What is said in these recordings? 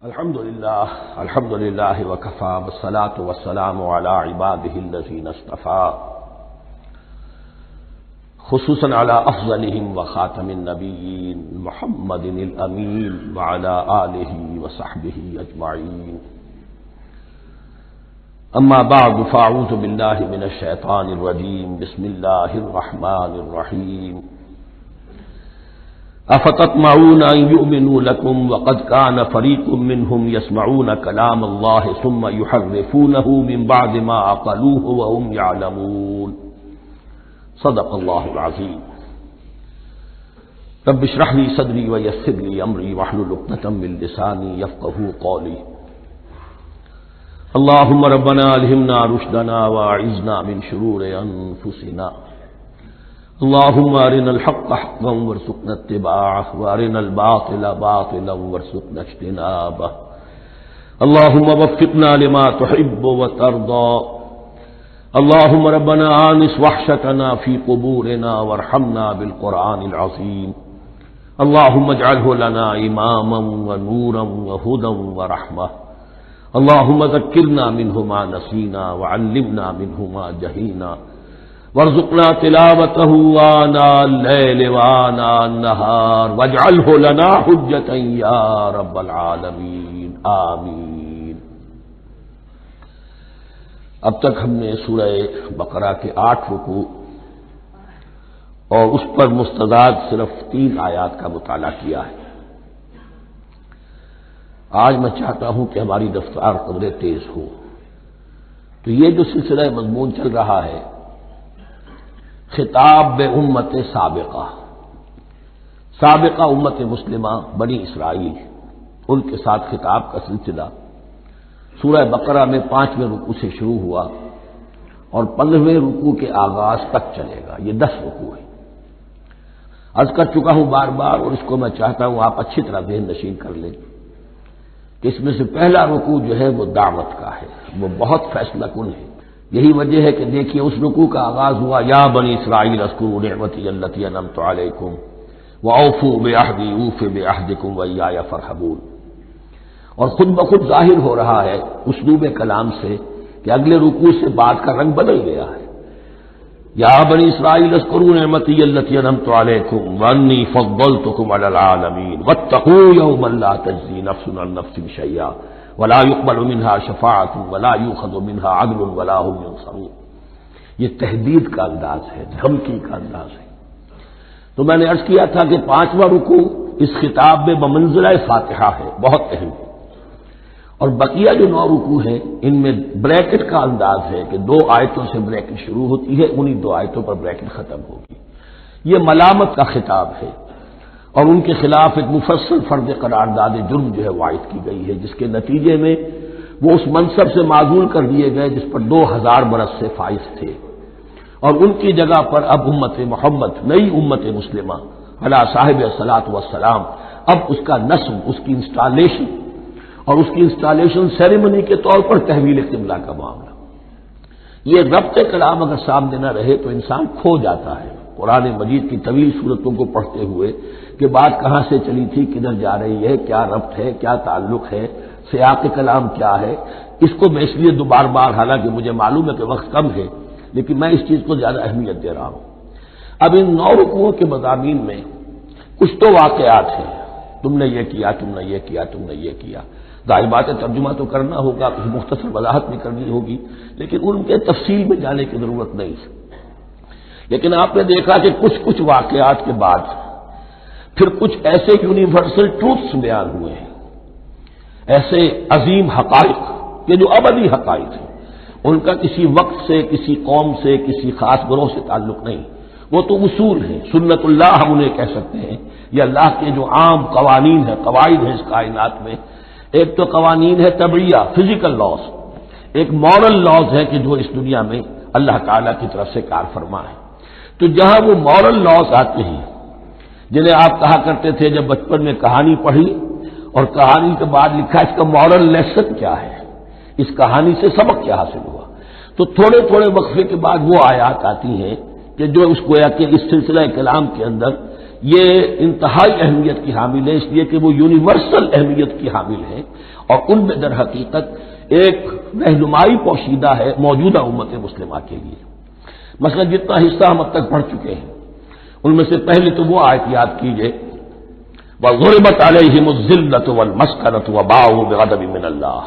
الحمد للہ وکفى والصلاة والسلام على عباده الذین اصطفى خصوصا على افضلهم وخاتم النبیین محمد الامین وعلى آلہ وصحبہ اجمعین اما بعد فاعوذ باللہ من الشیطان الرجیم بسم اللہ الرحمن الرحیم افتطمعون ان يؤمنوا لكم وقد كان فريق منهم يسمعون كلام الله ثم يحرفونه من بعد ما عقلوه وهم يعلمون صدق الله العظيم رب اشرح لي صدري ويسر لي امري واحلل عقدة من لساني يفقهوا قولي اللهم ربنا الهمنا رشدنا واعذنا من شرور انفسنا اللهم ارنا الحق حقا وارزقنا اتباعه وارنا الباطل باطلا وارزقنا اجتنابه اللهم وفقنا لما تحب وترضى اللهم ربنا آنس وحشتنا في قبورنا وارحمنا بالقرآن العظيم اللهم اجعله لنا إماما ونورا وهدى ورحمة اللهم ذكرنا منه ما نسينا وعلمنا منه ما جهلنا وارزقنا تلاوته آناء الليل وآناء النهار واجعله لنا حجة يا رب العالمين آمین۔ اب تک ہم نے سورہ بقرہ کے 8 رکوع اور اس پر مستند صرف 3 آیات کا مطالعہ کیا ہے۔ آج میں چاہتا ہوں کہ ہماری رفتار قدرے تیز ہو، تو یہ جو سلسلہ مضمون چل رہا ہے خطاب بے امت سابقہ امت مسلمہ بنی اسرائیل، ان کے ساتھ خطاب کا سلسلہ سورہ بقرہ میں 5ویں رکوع سے شروع ہوا اور 15ویں رکوع کے آغاز تک چلے گا۔ یہ 10 رکوع ہے۔ عرض کر چکا ہوں بار بار، اور اس کو میں چاہتا ہوں آپ اچھی طرح ذہن نشین کر لیں کہ اس میں سے پہلا رکوع جو ہے وہ دعوت کا ہے، وہ بہت فیصلہ کن ہے۔ یہی وجہ ہے کہ دیکھیے اس رکوع کا آغاز ہوا یا بنی اسرائیل اذکروا نعمتی التی انعمت علیکم واوفوا بعہدی اوف بعہدکم وایای فارہبون، اور خود بخود ظاہر ہو رہا ہے اسلوب کلام سے کہ اگلے رکوع سے بات کا رنگ بدل گیا ہے۔ یا بنی اسرائیل اذکروا نعمتی التی انعمت علیکم وانی فضلتکم علی العالمین واتقوا یوما لا تجزی نفس عن نفس شیئا ولا يقبل منها شفاعت ولا يؤخذ منها عدل ولا هم ينصرون۔ یہ تہدید کا انداز ہے، دھمکی کا انداز ہے۔ تو میں نے عرض کیا تھا کہ 5واں رکوع اس خطاب میں بمنزلہ فاتحہ ہے، بہت اہم ہے، اور بقیہ جو 9 رکوع ہیں ان میں بریکٹ کا انداز ہے کہ 2 آیتوں سے بریکٹ شروع ہوتی ہے، انہی 2 آیتوں پر بریکٹ ختم ہوگی۔ یہ ملامت کا خطاب ہے، اور ان کے خلاف ایک مفصل فرض قرارداد جرم جو ہے وائد کی گئی ہے، جس کے نتیجے میں وہ اس منصب سے معزول کر دیے گئے جس پر 2000 برس سے فائز تھے، اور ان کی جگہ پر اب امت محمد، نئی امت مسلمہ علی صاحب الصلاۃ والسلام، اب اس کا نصب، اس کی انسٹالیشن، اور اس کی انسٹالیشن سیریمنی کے طور پر تحویل قبلہ کا معاملہ۔ یہ ربط کلام اگر سامنے نہ رہے تو انسان کھو جاتا ہے قرآن مجید کی طویل صورتوں کو پڑھتے ہوئے کہ بات کہاں سے چلی تھی، کدھر جا رہی ہے، کیا ربط ہے، کیا تعلق ہے، سیاق کلام کیا ہے۔ اس کو میں اس لیے بار بار، حالانکہ مجھے معلوم ہے کہ وقت کم ہے، لیکن میں اس چیز کو زیادہ اہمیت دے رہا ہوں۔ اب ان 9 رکوعوں کے مضامین میں کچھ تو واقعات ہیں، تم نے یہ کیا، تم نے یہ کیا، تم نے یہ کیا۔ ظاہر بات ہے ترجمہ تو کرنا ہوگا، کچھ مختصر وضاحت بھی کرنی ہوگی، لیکن ان کے تفصیل میں جانے کی ضرورت نہیں ہے۔ لیکن آپ نے دیکھا کہ کچھ واقعات کے بعد پھر کچھ ایسے یونیورسل ٹروتھس بیان ہوئے ہیں، ایسے عظیم حقائق کہ جو ابدی حقائق ہیں، ان کا کسی وقت سے، کسی قوم سے، کسی خاص گروہ سے تعلق نہیں، وہ تو اصول ہیں، سنت اللہ ہم انہیں کہہ سکتے ہیں، یہ اللہ کے جو عام قوانین ہیں، قواعد ہیں اس کائنات میں۔ ایک تو قوانین ہے طبعیہ، فزیکل لاز، ایک مورل لاز ہے کہ جو اس دنیا میں اللہ تعالیٰ کی طرف سے کار فرما ہے۔ تو جہاں وہ مورل لاز آتے ہیں جنہیں آپ کہا کرتے تھے جب بچپن میں کہانی پڑھی اور کہانی کے بعد لکھا اس کا مورل لیسن کیا ہے، اس کہانی سے سبق کیا حاصل ہوا، تو تھوڑے وقفے کے بعد وہ آیات آتی ہیں کہ جو اس گویا کہ اس سلسلہ کلام کے اندر یہ انتہائی اہمیت کی حامل ہے، اس لیے کہ وہ یونیورسل اہمیت کی حامل ہے، اور ان میں در حقیقت ایک رہنمائی پوشیدہ ہے موجودہ امت مسلمہ کے لیے۔ مثلا جتنا حصہ ہم اب تک پڑھ چکے ہیں ان میں سے پہلے تو وہ آیت یاد کیجیے، وَضُرِبَتْ عَلَيْهِمُ الذِّلَّةُ وَالْمَسْكَنَةُ وَبَاءُوا بِغَضَبٍ مِّنَ اللَّهِ۔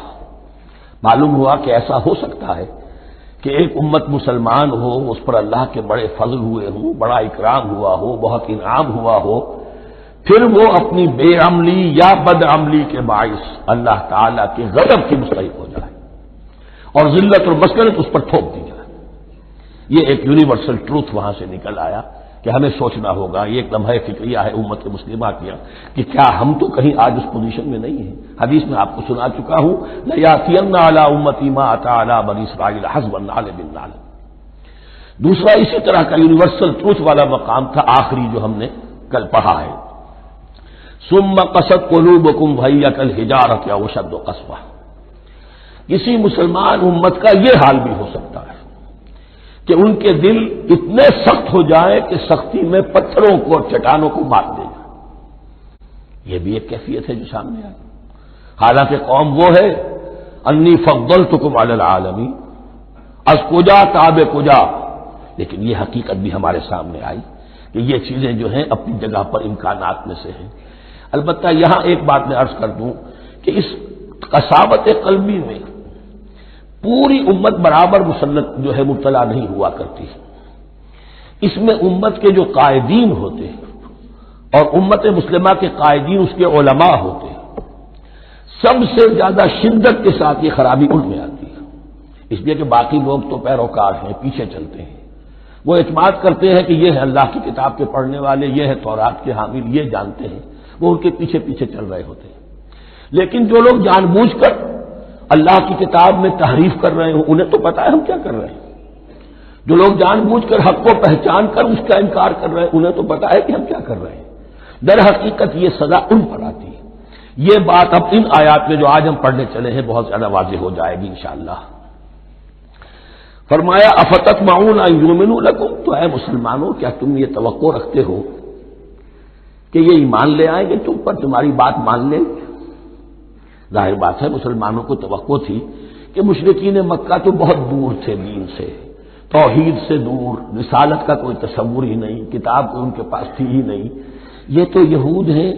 معلوم ہوا کہ ایسا ہو سکتا ہے کہ ایک امت مسلمان ہو، اس پر اللہ کے بڑے فضل ہوئے ہوں، بڑا اکرام ہوا ہو، بہت انعام ہوا ہو، پھر وہ اپنی بے عملی یا بد عملی کے باعث اللہ تعالیٰ کے غضب کی مستحق ہو جائے اور ذلت اور مسکنت اس پر تھوپ دی جائے۔ یہ ایک یونیورسل ٹروتھ وہاں سے نکل آیا کہ ہمیں سوچنا ہوگا، یہ ایک لمحہ فکریہ ہے امت مسلمہ کیا کہ کیا ہم تو کہیں آج اس پوزیشن میں نہیں ہیں۔ حدیث میں آپ کو سنا چکا ہوں، لَيَأْتِيَنَّ عَلَىٰ أُمَّتِي مَا أَتَىٰ عَلَىٰ بَنِي إِسْرَائِيلَ حَسْبَ النَّعْلِ بِالنَّعْلِ۔ دوسرا اسی طرح کا یونیورسل ٹروتھ والا مقام تھا آخری جو ہم نے کل پڑھا ہے، ثُمَّ قَسَتْ قُلُوبُكُمْ وَهِيَ كَالْحِجَارَةِ أَوْ أَشَدُّ قَسْوَةً۔ کسی مسلمان امت کا یہ حال بھی ہو سکتا ہے کہ ان کے دل اتنے سخت ہو جائیں کہ سختی میں پتھروں کو اور چٹانوں کو مار دے جائے۔ یہ بھی ایک کیفیت ہے جو سامنے آئی، حالانکہ قوم وہ ہے انی فضلتکم علی العالمین، از کجا تاب کجا، لیکن یہ حقیقت بھی ہمارے سامنے آئی کہ یہ چیزیں جو ہیں اپنی جگہ پر امکانات میں سے ہیں۔ البتہ یہاں ایک بات میں عرض کر دوں کہ اس قساوت قلبی میں پوری امت برابر مسلط جو ہے مبتلا نہیں ہوا کرتی، اس میں امت کے جو قائدین ہوتے ہیں اور امت مسلمہ کے قائدین اس کے علماء ہوتے ہیں، سب سے زیادہ شدت کے ساتھ یہ خرابی ان میں آتی ہے، اس لیے کہ باقی لوگ تو پیروکار ہیں، پیچھے چلتے ہیں، وہ اعتماد کرتے ہیں کہ یہ ہے اللہ کی کتاب کے پڑھنے والے، یہ ہے تورات کے حامل، یہ جانتے ہیں، وہ ان کے پیچھے پیچھے چل رہے ہوتے ہیں۔ لیکن جو لوگ جان بوجھ کر اللہ کی کتاب میں تحریف کر رہے ہوں، انہیں تو پتا ہے ہم کیا کر رہے ہیں۔ جو لوگ جان بوجھ کر حق کو پہچان کر اس کا انکار کر رہے ہیں، انہیں تو پتا ہے کہ ہم کیا کر رہے ہیں۔ در حقیقت یہ سزا ان پر آتی ہے۔ یہ بات اب ان آیات میں جو آج ہم پڑھنے چلے ہیں بہت زیادہ واضح ہو جائے گی انشاءاللہ۔ فرمایا افتطمعون ان یؤمنوا لکم، تو اے مسلمانوں کیا تم یہ توقع رکھتے ہو کہ یہ ایمان لے آئیں گے تم پر، تمہاری بات مان لیں گے؟ ظاہر بات ہے مسلمانوں کو توقع تھی کہ مشرکین مکہ تو بہت دور تھے دین سے، توحید سے دور، رسالت کا کوئی تصور ہی نہیں، کتاب کوئی ان کے پاس تھی ہی نہیں۔ یہ تو یہود ہیں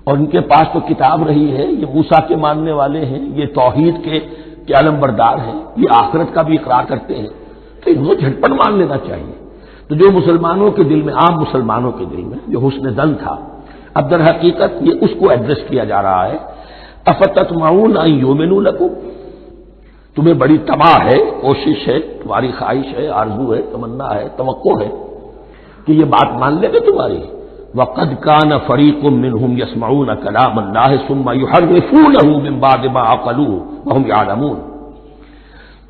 اور ان کے پاس تو کتاب رہی ہے، یہ موسیٰ کے ماننے والے ہیں، یہ توحید کے علم بردار ہیں، یہ آخرت کا بھی اقرار کرتے ہیں، تو ان کو جھٹپٹ مان لینا چاہیے۔ تو جو مسلمانوں کے دل میں، عام مسلمانوں کے دل میں جو حسن ظن تھا، اب در حقیقت یہ اس کو ایڈریس کیا جا رہا ہے، افتطمعون ان یؤمنوا لکم، تمہیں بڑی طمع ہے، کوشش ہے، تمہاری خواہش ہے، آرزو ہے، تمنا ہے، توقع ہے کہ یہ بات مان لے گے تمہاری۔ وَقَدْ كَانَ فَرِيقٌ مِّنْهُمْ يَسْمَعُونَ كَلَامَ اللَّهِ ثُمَّ يُحَرِّفُونَهُ مِن بَعْدِ مَا عَقَلُوهُ وَهُمْ يَعْلَمُونَ،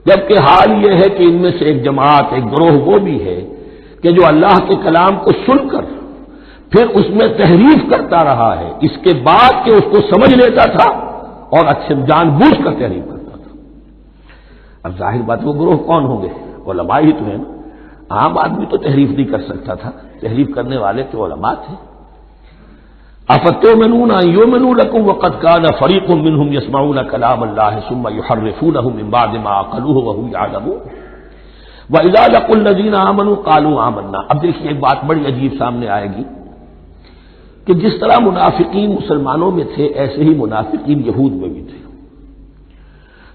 جبکہ حال یہ ہے کہ ان میں سے ایک جماعت، ایک گروہ وہ بھی ہے کہ جو اللہ کے کلام کو سن کر پھر اس میں تحریف کرتا رہا ہے، اس کے بعد کہ اس کو سمجھ لیتا تھا اور اچھے جان بوجھ کر تحریف کرتا تھا۔ اب ظاہر بات وہ گروہ کون ہوں گے؟ علماء ہی تو ہیں نا، عام آدمی تو تحریف نہیں کر سکتا تھا، تحریف کرنے والے تو علماء تھے۔ افتؤمنون ان یؤمنوا لکم وقد کان فریق منهم یسمعون کلام اللہ ثم یحرفونہ من بعد ما عقلوہ وهم یعلمون واذا لقوا الذین آمنوا قالوا آمنا۔ اب دیکھیے ایک بات بڑی عجیب سامنے آئے گی کہ جس طرح منافقین مسلمانوں میں تھے ایسے ہی منافقین یہود میں بھی تھے۔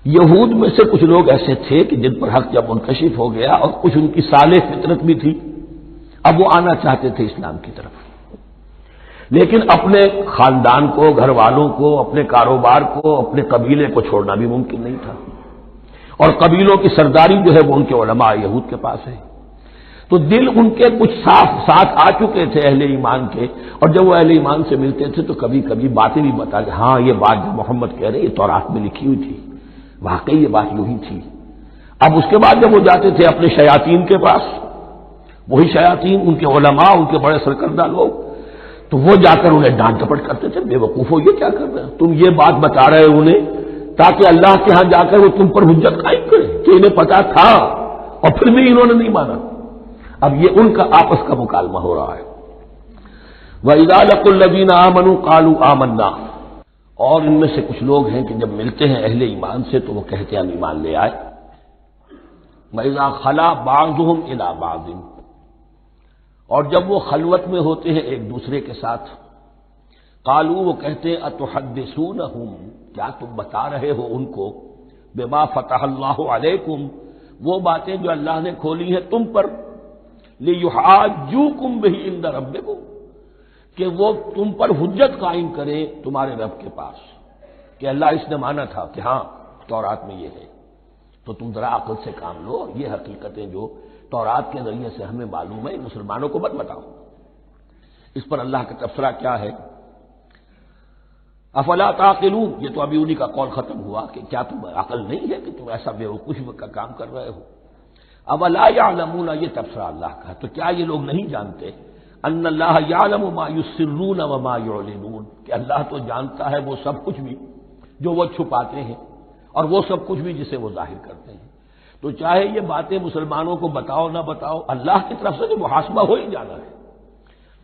یہود میں سے کچھ لوگ ایسے تھے کہ جن پر حق جب منکشف ہو گیا اور کچھ ان کی صالح فطرت بھی تھی، اب وہ آنا چاہتے تھے اسلام کی طرف، لیکن اپنے خاندان کو، گھر والوں کو، اپنے کاروبار کو، اپنے قبیلے کو چھوڑنا بھی ممکن نہیں تھا، اور قبیلوں کی سرداری جو ہے وہ ان کے علماء یہود کے پاس ہے۔ تو دل ان کے کچھ صاف ساتھ آ چکے تھے اہل ایمان کے، اور جب وہ اہل ایمان سے ملتے تھے تو کبھی کبھی باتیں بھی بتا کہ ہاں یہ بات جو محمد کہہ رہے یہ تورات میں لکھی ہوئی تھی، واقعی یہ بات یوں ہی تھی۔ اب اس کے بعد جب وہ جاتے تھے اپنے شیاطین کے پاس، وہی شیاطین ان کے علماء، ان کے بڑے سرکردہ لوگ، تو وہ جا کر انہیں ڈانٹ ڈپٹ کرتے تھے، بے وقوفو یہ کیا کر رہے ہیں تم، یہ بات بتا رہے ہو انہیں تاکہ اللہ کے ہاں جا کر وہ تم پر حجت قائم کرے کہ انہیں پتا تھا اور پھر بھی انہوں نے نہیں مانا۔ اب یہ ان کا آپس کا مکالمہ ہو رہا ہے۔ وَإِذَا لَقُوا الَّذِينَ آمَنُوا قَالُوا آمَنَّا، اور ان میں سے کچھ لوگ ہیں کہ جب ملتے ہیں اہل ایمان سے تو وہ کہتے ہیں ہم ایمان لے آئے۔ وَإِذَا خَلَا بَعْضُهُمْ إِلَىٰ بَعْضٍ، اور جب وہ خلوت میں ہوتے ہیں ایک دوسرے کے ساتھ، قالوا وہ کہتے ہیں اتحدثونہم، کیا تم بتا رہے ہو ان کو، بما فتح اللہ علیکم، وہ باتیں جو اللہ نے کھولی ہیں تم پر، لیحاجوکم بہ عند ربکم، کہ وہ تم پر حجت قائم کریں تمہارے رب کے پاس، کہ اللہ اس نے مانا تھا کہ ہاں تورات میں یہ ہے، تو تم ذرا عقل سے کام لو، یہ حقیقتیں جو تورات کے ذریعے سے ہمیں معلوم ہے مسلمانوں کو مت بتاؤ۔ اس پر اللہ کا تبصرہ کیا ہے، افلا تعقلون، یہ تو ابھی انہی کا قول ختم ہوا کہ کیا تم عقل نہیں ہے کہ تم ایسا بیوقوفی کا کام کر رہے ہو۔ اولا یعلمون، یہ تبصرہ اللہ کا، تو کیا یہ لوگ نہیں جانتے ان اللہ یعلم ما یسرون وما یعلنون، کہ اللہ تو جانتا ہے وہ سب کچھ بھی جو وہ چھپاتے ہیں اور وہ سب کچھ بھی جسے وہ ظاہر کرتے ہیں، تو چاہے یہ باتیں مسلمانوں کو بتاؤ نہ بتاؤ، اللہ کی طرف سے تو محاسبہ ہو ہی جانا ہے،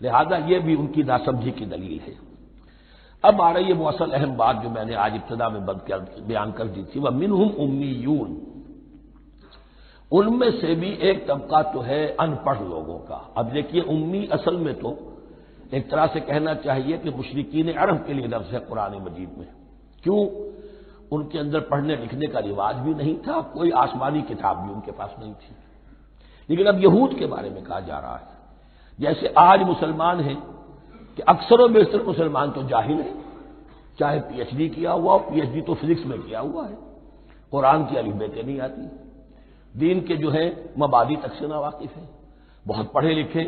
لہذا یہ بھی ان کی ناسمجھی کی دلیل ہے۔ اب آ رہی ہے وہ اصل اہم بات جو میں نے آج ابتدا میں بیان کر دی تھی، وَمِنْهُمْ أُمِّيُّونَ، ان میں سے بھی ایک طبقہ تو ہے ان پڑھ لوگوں کا۔ اب دیکھیے امی اصل میں تو ایک طرح سے کہنا چاہیے کہ مشرکین عرب کے لیے لفظ ہے قرآن مجید میں، کیوں؟ ان کے اندر پڑھنے لکھنے کا رواج بھی نہیں تھا، کوئی آسمانی کتاب بھی ان کے پاس نہیں تھی، لیکن اب یہود کے بارے میں کہا جا رہا ہے، جیسے آج مسلمان ہیں کہ اکثر و بیشتر مسلمان تو جاہل ہیں، چاہے پی ایچ ڈی کیا ہوا ہو، پی ایچ ڈی تو فزکس میں کیا ہوا ہے، قرآن کی الف بیتیں نہیں آتی، دین کے جو ہے مبادی تک سے ناواقف ہیں، بہت پڑھے لکھے،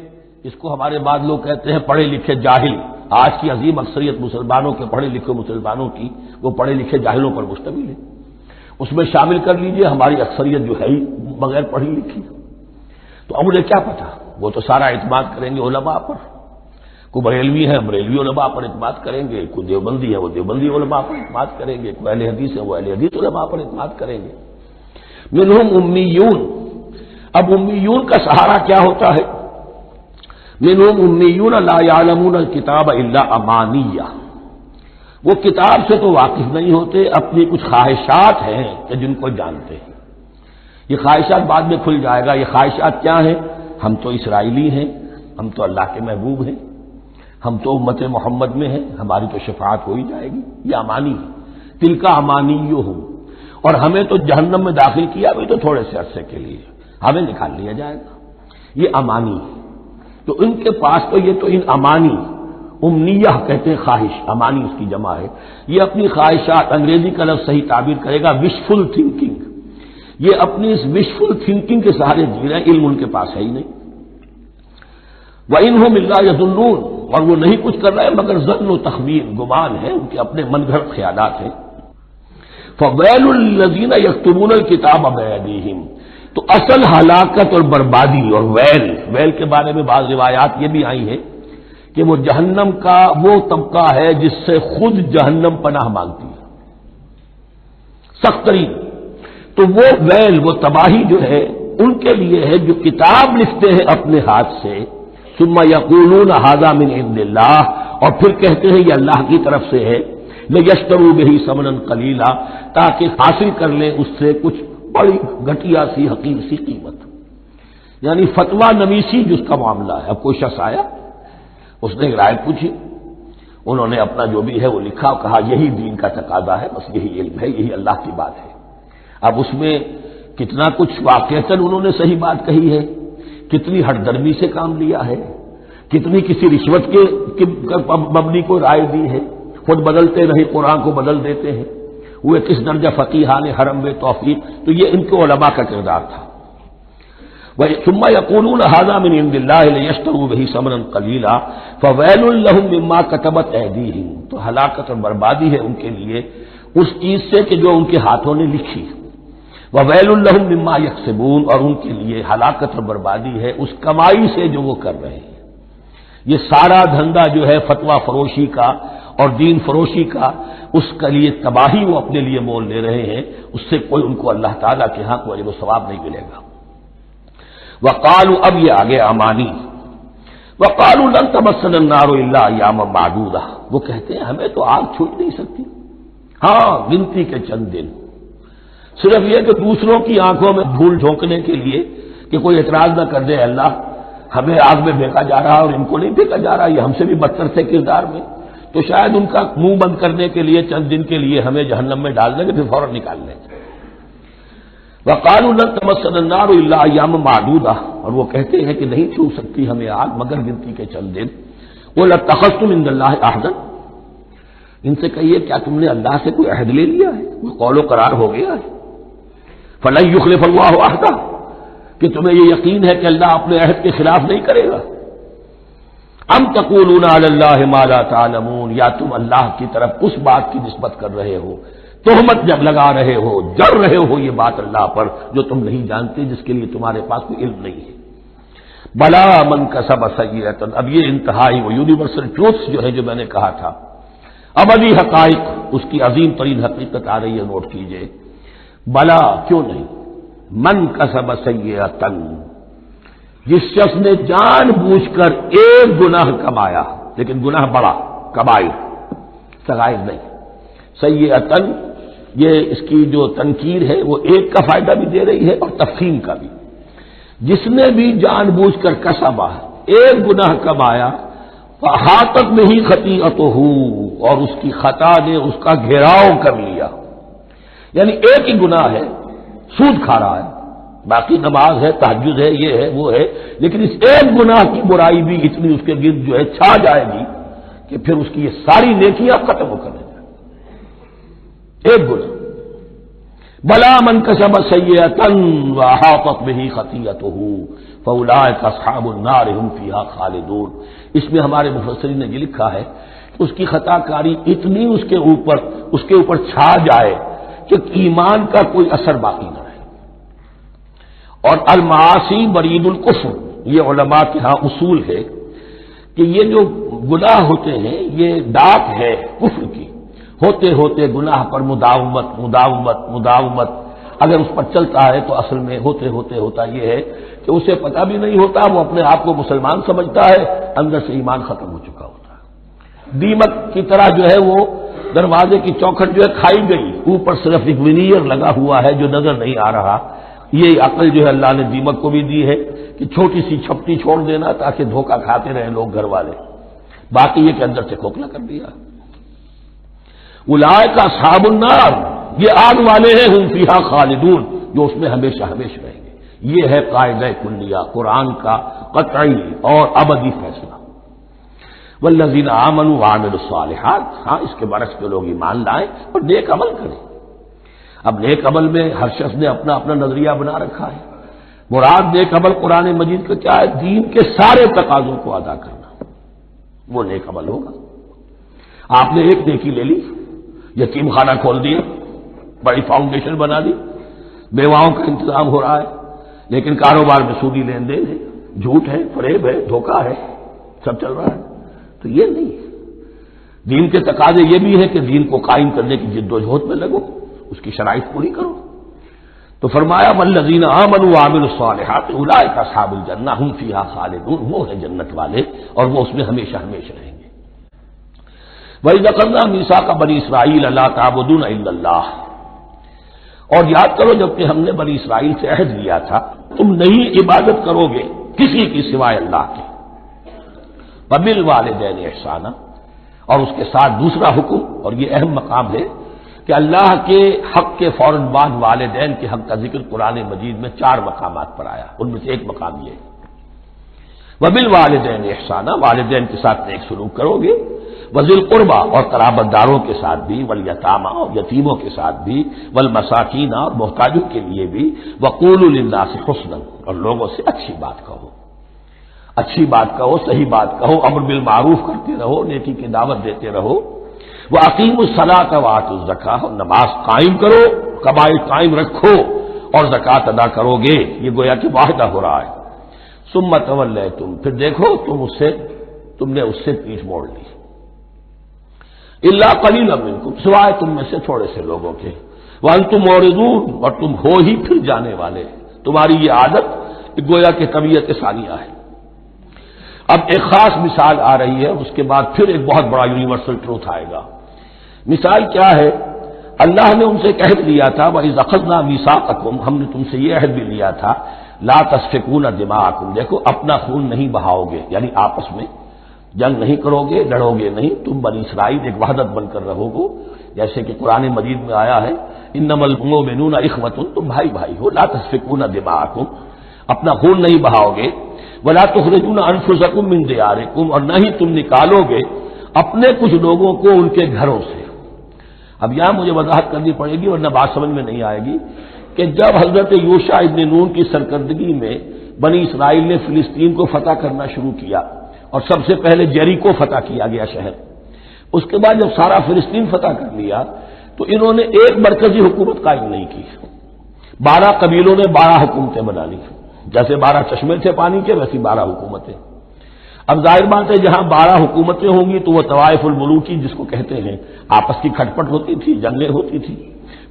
اس کو ہمارے بعض لوگ کہتے ہیں پڑھے لکھے جاہل۔ آج کی عظیم اکثریت مسلمانوں کے پڑھے لکھے مسلمانوں کی وہ پڑھے لکھے جاہلوں پر مشتمل ہے، اس میں شامل کر لیجئے ہماری اکثریت جو ہے ہی بغیر پڑھی لکھی، تو اب انہیں کیا پتا، وہ تو سارا اعتماد کریں گے علماء پر، کوئی بریلوی ہے بریلوی علماء پر اعتماد کریں گے، کوئی دیوبندی ہے وہ دیوبندی علماء پر اعتماد کریں گے، کوئی اہل حدیث ہے وہ اہل حدیث علماء پر اعتماد کریں گے۔ منہم امیون، اب امیون کا سہارا کیا ہوتا ہے، منہم امیون لا یعلمون الکتاب الا امانیہ، وہ کتاب سے تو واقف نہیں ہوتے، اپنی کچھ خواہشات ہیں کہ جن کو جانتے ہیں، یہ خواہشات بعد میں کھل جائے گا، یہ خواہشات کیا ہیں، ہم تو اسرائیلی ہیں، ہم تو اللہ کے محبوب ہیں، ہم تو امت محمد میں ہیں، ہماری تو شفاعت ہو ہی جائے گی، یہ امانی ہے، تلکا امانیہم، اور ہمیں تو جہنم میں داخل کیا بھی تو تھوڑے سے عرصے کے لیے، ہمیں نکال لیا جائے گا، یہ امانی ہے۔ تو ان کے پاس تو یہ تو ان امانی، امنیہ کہتے ہیں خواہش، امانی اس کی جمع ہے، یہ اپنی خواہشات، انگریزی کا لفظ صحیح تعبیر کرے گا وشفل تھنکنگ، یہ اپنی اس وشفل تھنکنگ کے سہارے جی رہے ہیں، علم ان کے پاس ہے ہی نہیں۔ وَإِنْهُمْ إِلَّا يَظُنُّونَ، اور وہ نہیں کچھ کر رہے مگر ظن و تخمین، گمان ہے، ان کے اپنے من گھڑت خیالات ہیں۔ فَوَيْلٌ لِّلَّذِينَ يَكْتُبُونَ الْكِتَابَ بِأَيْدِيهِمْ، تو اصل ہلاکت اور بربادی اور ویل کے بارے میں بعض روایات یہ بھی آئی ہیں کہ وہ جہنم کا وہ طبقہ ہے جس سے خود جہنم پناہ مانگتی ہے، سخت ترین، تو وہ ویل، وہ تباہی جو ہے ان کے لیے ہے جو کتاب لکھتے ہیں اپنے ہاتھ سے، ثم یقولون ھذا من عند اللہ، اور پھر کہتے ہیں یہ اللہ کی طرف سے ہے، لیشتروا بہ ثمنا قلیلا، تاکہ حاصل کر لیں اس سے کچھ بڑی گھٹیا سی حقیر سی قیمت، یعنی فتویٰ نویسی جس کا معاملہ ہے۔ اب کوئی شخص آیا، اس نے ایک رائے پوچھی، انہوں نے اپنا جو بھی ہے وہ لکھا اور کہا یہی دین کا تقاضا ہے، بس یہی علم ہے، یہی اللہ کی بات ہے۔ اب اس میں کتنا کچھ واقعتاً انہوں نے صحیح بات کہی ہے، کتنی ہٹ درمی سے کام لیا ہے، کتنی کسی رشوت کے مبنی کو رائے دی ہے، خود بدلتے نہیں قرآن کو بدل دیتے ہیں، ہوئے کس درجہ فقیحان حرم میں توفیق، تو یہ ان کے علماء کا کردار تھا۔ ثم يقولون هذا من عند الله ليشتروا به ثمنا قليلا فويل لهم مما كتبت ايديهم، تو ہلاکت اور بربادی ہے ان کے لیے اس چیز سے کہ جو ان کے ہاتھوں نے لکھی، وویل لهم مما يكسبون، اور ان کے لیے ہلاکت اور بربادی ہے اس کمائی سے جو وہ کر رہے ہیں۔ یہ سارا دھندا جو ہے فتویٰ فروشی کا اور دین فروشی کا، اس کے لیے تباہی وہ اپنے لیے مول لے رہے ہیں، اس سے کوئی ان کو اللہ تعالیٰ کے ہاں کوئی اجر و ثواب نہیں ملے گا۔ وقالوا، اب یہ آگے امانی، وقالوا لن تمسنا النار الا ایاما معدودہ، وہ کہتے ہیں ہمیں تو آگ چھو نہیں سکتی، ہاں گنتی کے چند دن، صرف یہ کہ دوسروں کی آنکھوں میں دھول جھونکنے کے لیے کہ کوئی اعتراض نہ کر دے اللہ ہمیں آگ میں پھینکا جا رہا اور ان کو نہیں پھینکا جا رہا، یہ ہم سے بھی بدتر تھے کردار میں، تو شاید ان کا منہ بند کرنے کے لیے چند دن کے لیے ہمیں جہنم میں ڈال دیں گے، پھر فوراً نکال لیں گے۔ وقالوا لن تمسنا النار الا ایاما معدودہ، اور وہ کہتے ہیں کہ نہیں چھو سکتی ہمیں آگ مگر گنتی کے چند دن۔ قل اتخذتم عند اللہ عہدا، ان سے کہیے کیا تم نے اللہ سے کوئی عہد لے لیا ہے، کوئی قول و قرار ہو گیا ہے؟ فلن یخلف اللہ عہدہ، کہ تمہیں یہ یقین ہے کہ اللہ اپنے عہد کے خلاف نہیں کرے گا؟ ام تقولون علی اللہ ما لا تعلمون، یا تم اللہ کی طرف اس بات کی نسبت کر رہے ہو، تہمت جب لگا رہے ہو، جر رہے ہو یہ بات اللہ پر جو تم نہیں جانتے، جس کے لیے تمہارے پاس کوئی علم نہیں ہے۔ بلا من کسب سیئۃ، اب یہ انتہائی وہ یونیورسل ٹروتھ جو ہے جو میں نے کہا تھا، ابدی حقائق، اس کی عظیم ترین حقیقت آ رہی ہے، نوٹ کیجئے۔ بلا کیوں نہیں، من کسب سیئۃ، جس شخص نے جان بوجھ کر ایک گناہ کمایا، لیکن گناہ بڑا، کبائر، صغائر نہیں، سیئۃ یہ اس کی جو تنکیر ہے وہ ایک کا فائدہ بھی دے رہی ہے اور تفخیم کا بھی، جس نے بھی جان بوجھ کر کسبا، ایک گناہ کمایا، فاحاطت بہ خطیئتہ، اور اس کی خطا نے اس کا گھیراؤ کر لیا، یعنی ایک ہی گناہ ہے، سود کھا رہا ہے، باقی نماز ہے، تہجد ہے، یہ ہے وہ ہے، لیکن اس ایک گناہ کی برائی بھی اتنی اس کے گرد جو ہے چھا جائے گی کہ پھر اس کی یہ ساری نیکیاں ختم ہو کر رہ جائیں، ایک گناہ۔ بلا من کسب سیئۃ واحاطت بہ خطیئتہ فاولئک اصحاب النار هم فیہا خالدون، اس میں ہمارے مفسرین نے یہ لکھا ہے کہ اس کی خطا کاری اتنی اس کے اوپر چھا جائے کہ ایمان کا کوئی اثر باقی نہ رہے۔ اور المعاصی برید الکفر، یہ علماء کے ہاں اصول ہے کہ یہ جو گناہ ہوتے ہیں یہ ڈاک ہے کفر کی، ہوتے ہوتے گناہ پر مداومت مداومت مداومت، اگر اس پر چلتا ہے تو اصل میں ہوتے ہوتے ہوتا یہ ہے کہ اسے پتہ بھی نہیں ہوتا، وہ اپنے آپ کو مسلمان سمجھتا ہے، اندر سے ایمان ختم ہو چکا ہوتا ہے، دیمک کی طرح جو ہے وہ دروازے کی چوکھٹ جو ہے کھائی گئی، اوپر صرف ایک ونیئر لگا ہوا ہے جو نظر نہیں آ رہا۔ یہ عقل جو ہے اللہ نے دیمک کو بھی دی ہے کہ چھوٹی سی چھپٹی چھوڑ دینا تاکہ دھوکہ کھاتے رہیں لوگ گھر والے، باقی یہ کہ اندر سے کھوکھلا کر دیا۔ اولئک اصحاب النار، یہ آگ والے ہیں، ہم فیہا خالدون، جو اس میں ہمیشہ ہمیشہ رہیں گے۔ یہ ہے قاعدہ کلیہ، قرآن کا قطعی اور ابدی فیصلہ۔ والذین آمنوا وعملوا الصالحات، ہاں اس کے برعکس جو لوگ ایمان لائیں اور نیک عمل کریں۔ اب نیک عمل میں ہر شخص نے اپنا اپنا نظریہ بنا رکھا ہے، مراد نیک عمل قرآن مجید کا کیا ہے؟ دین کے سارے تقاضوں کو ادا کرنا، وہ نیک عمل ہوگا۔ آپ نے ایک نیکی لے لی، یتیم خانہ کھول دیا، بڑی فاؤنڈیشن بنا دی، بیواؤں کا انتظام ہو رہا ہے، لیکن کاروبار میں سودی لین دین ہے، جھوٹ ہے، فریب ہے، دھوکہ ہے، سب چل رہا ہے، تو یہ نہیں ہے۔ دین کے تقاضے یہ بھی ہے کہ دین کو قائم کرنے کی جد و جہد میں لگو، اس کی شرائط پوری کرو۔ تو فرمایا والذین آمنوا وعملوا الصالحات اولئک اصحاب الجنہ هم فیہا خالدون، وہ ہیں جنت والے اور وہ اس میں ہمیشہ ہمیشہ رہیں گے۔ وَإِذْ أَخَذْنَا مِيثَاقَ بَنِي إِسْرَائِيلَ لَا تَعْبُدُونَ إِلَّا اللَّهَ، اور یاد کرو جب کہ ہم نے بنی اسرائیل سے عہد لیا تھا تم نہیں عبادت کرو گے کسی کی سوائے اللہ کے۔ وَبِالْوَالِدَيْنِ إِحْسَانًا، اور اس کے ساتھ دوسرا حکم، اور یہ اہم مقام ہے کہ اللہ کے حق کے فوراً بعد والدین کے حق کا ذکر قرآن مجید میں 4 مقامات پر آیا، ان میں سے ایک مقام یہ ہے وَبِالْوَالِدَيْنِ إِحْسَانًا، والدین کے ساتھ نیک سلوک کرو گے، وَذِي الْقُرْبَىٰ، اور قرابت داروں کے ساتھ بھی، وَالْيَتَامَىٰ، اور یتیموں کے ساتھ بھی، وَالْمَسَاكِينَ، اور محتاجوں کے لیے بھی، وَقُولُوا لِلنَّاسِ حُسْنًا، اور لوگوں سے اچھی بات کہو، اچھی بات کہو، صحیح بات کہو، امر بالمعروف کرتے رہو، نیکی کی دعوت دیتے رہو، وَأَقِيمُوا الصَّلَاةَ وَآتُوا الزَّكَاةَ، اور نماز قائم کرو، قبائل قائم رکھو اور زکوٰۃ ادا کرو گے، یہ گویا کہ معاہدہ ہو رہا ہے۔ ثُمَّ تَوَلَّيْتُمْ، پھر دیکھو تم نے اس سے پیٹھ موڑ لی، إِلَّا قَلِيلًا مِنكُمْ، سوائے تم میں سے تھوڑے سے لوگوں کے، وَأَنْتُمْ مُعْرِضُونَ، اور تم ہو ہی پھر جانے والے، تمہاری یہ عادت گویا کہ طبیعت ثانیہ ہے۔ اب ایک خاص مثال آ رہی ہے، اس کے بعد پھر ایک بہت بڑا یونیورسل ٹروتھ آئے گا۔ مثال کیا ہے؟ اللہ نے ان سے ایک عہد لیا تھا، وَإِذْ أَخَذْنَا مِيثَاقَكُمْ، ہم نے تم سے یہ عہد بھی لیا تھا، لَا تَسْفِكُونَ دِمَاءَكُمْ، دیکھو اپنا خون نہیں بہاؤ گے، یعنی آپس میں جنگ نہیں کرو گے، لڑو گے نہیں، تم بنی اسرائیل ایک وحدت بن کر رہو گے، جیسے کہ قرآن مجید میں آیا ہے انما المؤمنون اخوۃ، تم بھائی بھائی ہو، لا تسفكون دماءکم، اپنا خون نہیں بہاؤ گے، ولا تخرجون انفسکم من دیارکم، اور نہ ہی تم نکالو گے اپنے کچھ لوگوں کو ان کے گھروں سے۔ اب یہاں مجھے وضاحت کرنی پڑے گی ورنہ بات سمجھ میں نہیں آئے گی کہ جب حضرت یوشع ابن نون کی سرکردگی میں بنی اسرائیل نے فلسطین کو فتح کرنا شروع کیا، اور سب سے پہلے جیریکو فتح کیا گیا شہر، اس کے بعد جب سارا فلسطین فتح کر لیا تو انہوں نے ایک مرکزی حکومت قائم نہیں کی، 12 قبیلوں نے 12 حکومتیں بنا لی، جیسے 12 چشمے تھے پانی کے ویسی 12 حکومتیں۔ اب ظاہر بات ہے جہاں 12 حکومتیں ہوں گی تو وہ طوائف الملوکی جس کو کہتے ہیں، آپس کی کھٹپٹ ہوتی تھی، جنگیں ہوتی تھی،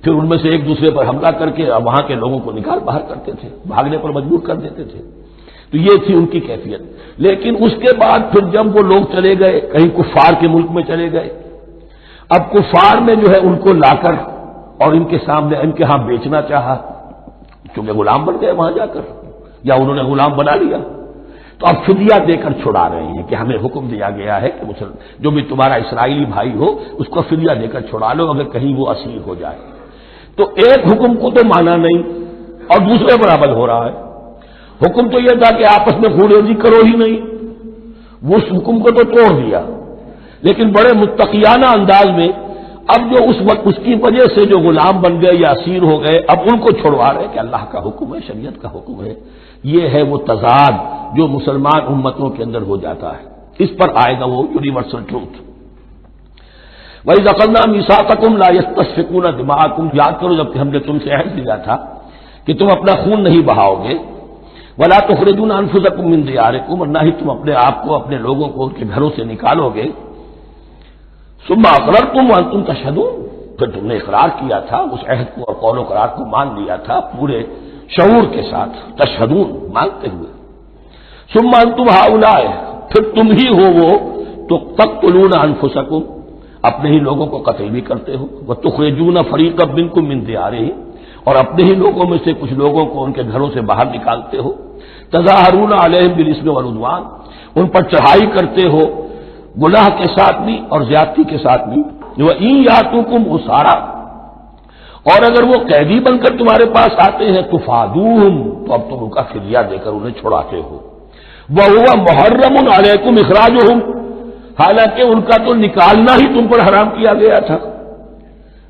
پھر ان میں سے ایک دوسرے پر حملہ کر کے وہاں کے لوگوں کو نکال باہر کرتے تھے، بھاگنے پر مجبور کر دیتے تھے، تو یہ تھی ان کی کیفیت۔ لیکن اس کے بعد پھر جب وہ لوگ چلے گئے کہیں کفار کے ملک میں چلے گئے، اب کفار نے جو ہے ان کو لا کر اور ان کے سامنے ان کے ہاں بیچنا چاہا، کیونکہ غلام بن گئے وہاں جا کر، یا انہوں نے غلام بنا لیا، تو اب فدیہ دے کر چھڑا رہے ہیں کہ ہمیں حکم دیا گیا ہے کہ جو بھی تمہارا اسرائیلی بھائی ہو اس کو فدیہ دے کر چھڑا لو اگر کہیں وہ اسیر ہو جائے۔ تو ایک حکم کو تو مانا نہیں اور دوسرے پر عمل ہو رہا ہے۔ حکم تو یہ تھا کہ آپس میں خون ریزی کرو ہی نہیں، وہ اس حکم کو تو توڑ دیا، لیکن بڑے متقیانہ انداز میں اب جو اس وقت اس کی وجہ سے جو غلام بن گئے یا اسیر ہو گئے اب ان کو چھڑوا رہے کہ اللہ کا حکم ہے، شریعت کا حکم ہے۔ یہ ہے وہ تضاد جو مسلمان امتوں کے اندر ہو جاتا ہے، اس پر آئے گا وہ یونیورسل ٹروتھ۔ وَإِذْ أَخَذْنَا مِيثَاقَكُمْ لَا يَسْتَسْفِكُونَ دِمَاءَكُمْ، یاد کرو جب کہ ہم نے تم سے عہد لیا تھا کہ تم اپنا خون نہیں بہاؤ گے، وَلَا تُخْرِجُونَ أَنفُسَكُم مِّن دِيَارِكُمْ، اور نہ ہی تم اپنے آپ کو اپنے لوگوں کو ان کے گھروں سے نکالو گے، ثُمَّ أَقْرَرْتُمْ وَأَنتُمْ تَشْهَدُونَ، پھر تم نے اقرار کیا تھا اس عہد کو اور قول و قرار کو مان لیا تھا پورے شعور کے ساتھ، تشہدون مانتے ہوئے، ثم انتم ہؤلاء، پھر تم ہی ہو وہ تو تقتلون انفسکم، اپنے ہی لوگوں کو قتل بھی کرتے ہو، وتخرجون فریقا منکم من دیارہم، اور اپنے ہی لوگوں میں سے کچھ لوگوں کو ان کے گھروں سے باہر نکالتے ہو، تظاہرون علیہم بالاثم والعدوان، ان پر چڑھائی کرتے ہو گناہ کے ساتھ بھی اور زیادتی کے ساتھ بھی، وَإِن یاتوکم اسارا، اور اگر وہ قیدی بن کر تمہارے پاس آتے ہیں تفادوہم، تو اب تم ان کا فدیہ دے کر انہیں چھڑاتے ہو، وَهُوَ مُحَرَّمٌ عَلَيْكُمْ إِخْرَاجُهُمْ، حالانکہ ان کا تو نکالنا ہی تم پر حرام کیا گیا تھا۔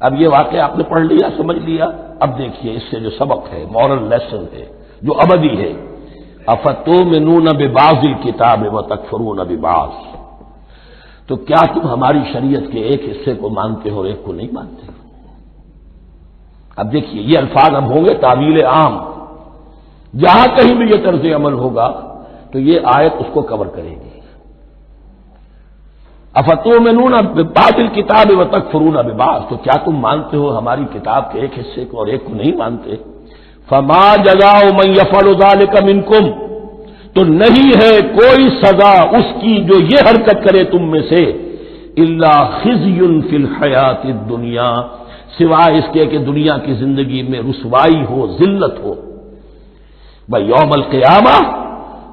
اب یہ واقعہ آپ نے پڑھ لیا، سمجھ لیا، اب دیکھیے اس سے جو سبق ہے، مورل لیسن ہے جو ابدی ہے، أَفَتُؤْمِنُونَ بِبَعْضِ الْكِتَابِ وَتَكْفُرُونَ بِبَعْضٍ، تو کیا تم ہماری شریعت کے ایک حصے کو مانتے ہو اور ایک کو نہیں مانتے؟ اب دیکھیے یہ الفاظ اب ہوں گے تعویل عام، جہاں کہیں بھی یہ طرز عمل ہوگا تو یہ آیت اس کو کور کرے گی۔ افتؤمنون ببعض الکتاب وتکفرون ببعض، تو کیا تم مانتے ہو ہماری کتاب کے ایک حصے کو اور ایک کو نہیں مانتے؟ فما جزاء من یفعل ذلک منکم، تو نہیں ہے کوئی سزا اس کی جو یہ حرکت کرے تم میں سے، الا خزی فی الحیات الدنیا، سوائے اس کے کہ دنیا کی زندگی میں رسوائی ہو، ذلت ہو، یوم القیامہ،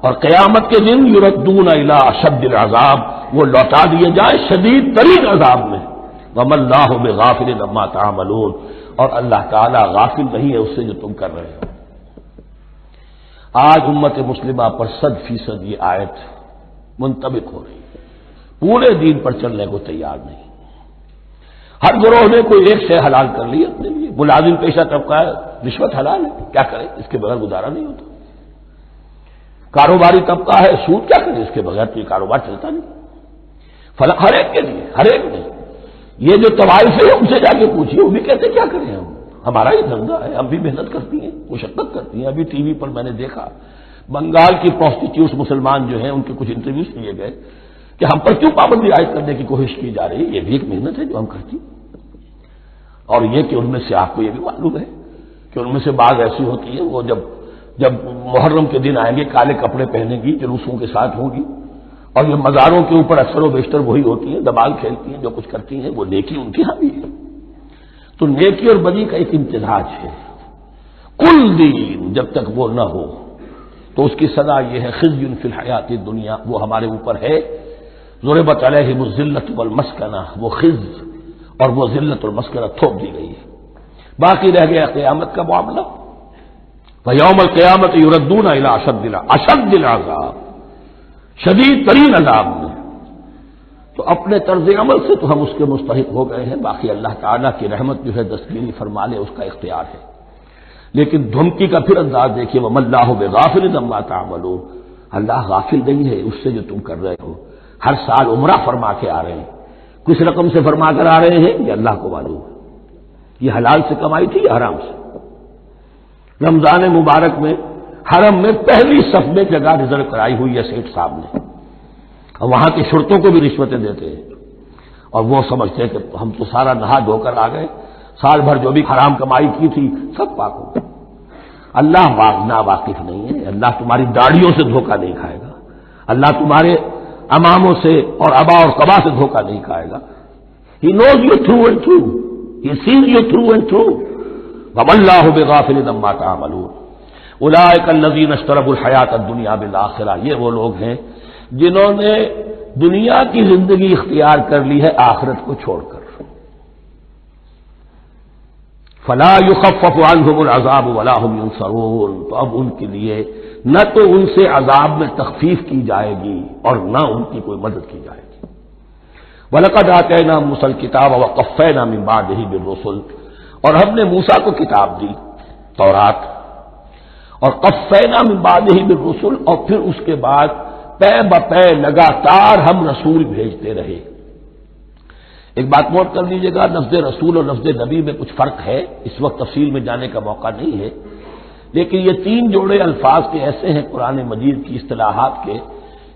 اور قیامت کے دن یردون الی اشد العذاب، وہ لوٹا دیے جائیں شدید ترین عذاب میں، وما اللہ بغافل عما تعملون، اور اللہ تعالیٰ غافل نہیں ہے اس سے جو تم کر رہے ہو۔ آج امت مسلمہ پر 100% یہ آیت منطبق ہو رہی ہے، پورے دین پر چلنے کو تیار نہیں، ہر گروہ نے کوئی ایک شے حلال کر لی اپنے لیے، ملازم پیشہ طبقہ ہے، رشوت حلال ہے، کیا کرے اس کے بغیر گزارا نہیں ہوتا، کاروباری طبقہ ہے، سود کیا کرے اس کے بغیر تو یہ کاروبار چلتا نہیں، فلاں ہر ایک کے لیے، ہر ایک نے، یہ جو طوائف ہے ان سے جا کے پوچھیے وہ بھی کہتے کیا کریں ہم، ہمارا یہ دھندا ہے، ہم بھی محنت کرتی ہیں، مشقت کرتی ہیں۔ ابھی ٹی وی پر میں نے دیکھا بنگال کی پروسٹیٹیوٹس مسلمان جو ہیں ان کے کچھ انٹرویوز لیے گئے کہ ہم پر کیوں پابندی عائد کرنے کی کوشش کی جا رہی ہے، یہ بھی ایک محنت ہے جو ہم کرتی ہیں، اور یہ کہ ان میں سے آپ کو یہ بھی معلوم ہے کہ ان میں سے بعض ایسی ہوتی ہے وہ جب محرم کے دن آئیں گے کالے کپڑے پہنے گی، جلوسوں کے ساتھ ہوں گی، اور یہ مزاروں کے اوپر اکثر و بیشتر وہی ہوتی ہیں، دبال کھیلتی ہیں، جو کچھ کرتی ہیں، وہ نیکی ان کے ہاں بھی ہے۔ تو نیکی اور بدی کا ایک امتزاج ہے۔ کل دین جب تک وہ نہ ہو تو اس کی سزا یہ ہے خزی فی الحیات الدنیا، وہ ہمارے اوپر ہے، ضربت علیہم الذلۃ والمسکنہ، وہ خز اور وہ ذلت اور مسکنہ تھوپ دی گئی ہے۔ باقی رہ گیا قیامت کا معاملہ، وَيَوْمَ الْقِيَامَةِ يُرَدُّونَ إِلَىٰ أَشَدِّ الْعَذَابِ، شدید ترین عذاب میں۔ تو اپنے طرز عمل سے تو ہم اس کے مستحق ہو گئے ہیں، باقی اللہ تعالیٰ کی رحمت جو ہے دستگیری فرما لے، اس کا اختیار ہے۔ لیکن دھمکی کا پھر انداز دیکھیے، وَمَا اللَّهُ بِغَافِلٍ عَمَّا تَعْمَلُونَ، اللہ غافل نہیں ہے اس سے جو تم کر رہے ہو۔ ہر سال عمرہ فرما کے آ رہے ہیں، کس رقم سے فرما کر آ رہے ہیں یہ اللہ کو معلوم ہے، یہ حلال سے کمائی تھی یا حرام سے؟ رمضان مبارک میں حرم میں پہلی صف میں جگہ ریزرو کرائی ہوئی ہے سیٹ صاحب نے، اور وہاں کے شرطوں کو بھی رشوتیں دیتے ہیں، اور وہ سمجھتے ہیں کہ ہم تو سارا نہا دھو کر آ گئے، سال بھر جو بھی حرام کمائی کی تھی سب پاک ہو گئی۔ اللہ نا واقف نہیں ہے، اللہ تمہاری داڑھیوں سے دھوکہ نہیں کھائے گا، اللہ تمہارے اماموں سے اور ابا اور قبا سے دھوکہ نہیں کھائے گا۔ He knows you through and through, He sees you through and through. وَمَا اللَّهُ بِغَافِلٍ عَمَّا تَعْمَلُونَ أُولَٰئِكَ الَّذِينَ اشْتَرَوُا الْحَيَاةَ الدُّنْيَا بِالْآخِرَةِ، یہ وہ لوگ ہیں جنہوں نے دنیا کی زندگی اختیار کر لی ہے آخرت کو چھوڑ کر۔ فَلَا يُخَفَّفُ عَنْهُمُ الْعَذَابُ وَلَا هُمْ يُنصَرُونَ، تو اب ان کے لیے نہ تو ان سے عذاب میں تخفیف کی جائے گی اور نہ ان کی کوئی مدد کی جائے گی۔ وَلَقَدْ آتَيْنَا مُوسَى الْكِتَابَ وَقَفَّيْنَا مِن بَعْدِهِ بِالرُّسُلِ، اور ہم نے موسیٰ کو کتاب دی تورات، اور قفینا من بعدہ بالرسل، اور پھر اس کے بعد پے بپے لگاتار ہم رسول بھیجتے رہے۔ ایک بات نوٹ کر لیجیے گا، لفظ رسول اور لفظ نبی میں کچھ فرق ہے، اس وقت تفصیل میں جانے کا موقع نہیں ہے، لیکن یہ تین جوڑے الفاظ کے ایسے ہیں قرآن مجید کی اصطلاحات کے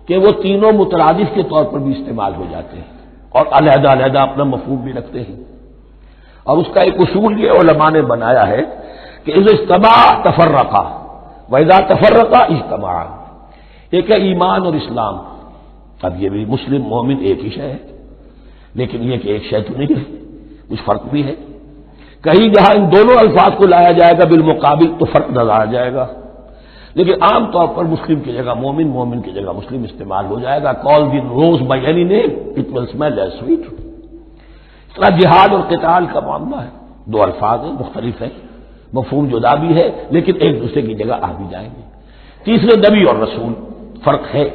کہ وہ تینوں مترادف کے طور پر بھی استعمال ہو جاتے ہیں اور علیحدہ علیحدہ اپنا مفہوم بھی رکھتے ہیں۔ اور اس کا ایک اصول یہ علماء نے بنایا ہے کہ اذا اجتمع تفرقا وَإِذَا تَفَرَّقَا اجتمعا، ایک ہے ایمان اور اسلام، اب یہ بھی مسلم مومن ایک ہی شے ہے، لیکن یہ کہ ایک شے تو نہیں ہے، کچھ فرق بھی ہے۔ کہیں جہاں ان دونوں الفاظ کو لایا جائے گا بالمقابل تو فرق نظر آ جائے گا، لیکن عام طور پر مسلم کی جگہ مومن، مومن کی جگہ مسلم استعمال ہو جائے گا۔ call the rose by any name it will smell as sweet۔ اس طرح جہاد اور قتال کا معاملہ ہے، دو الفاظ ہیں، مختلف ہیں، مفہوم جدا بھی ہے لیکن ایک دوسرے کی جگہ آ بھی جائیں گے۔ تیسرے نبی اور رسول، فرق ہے،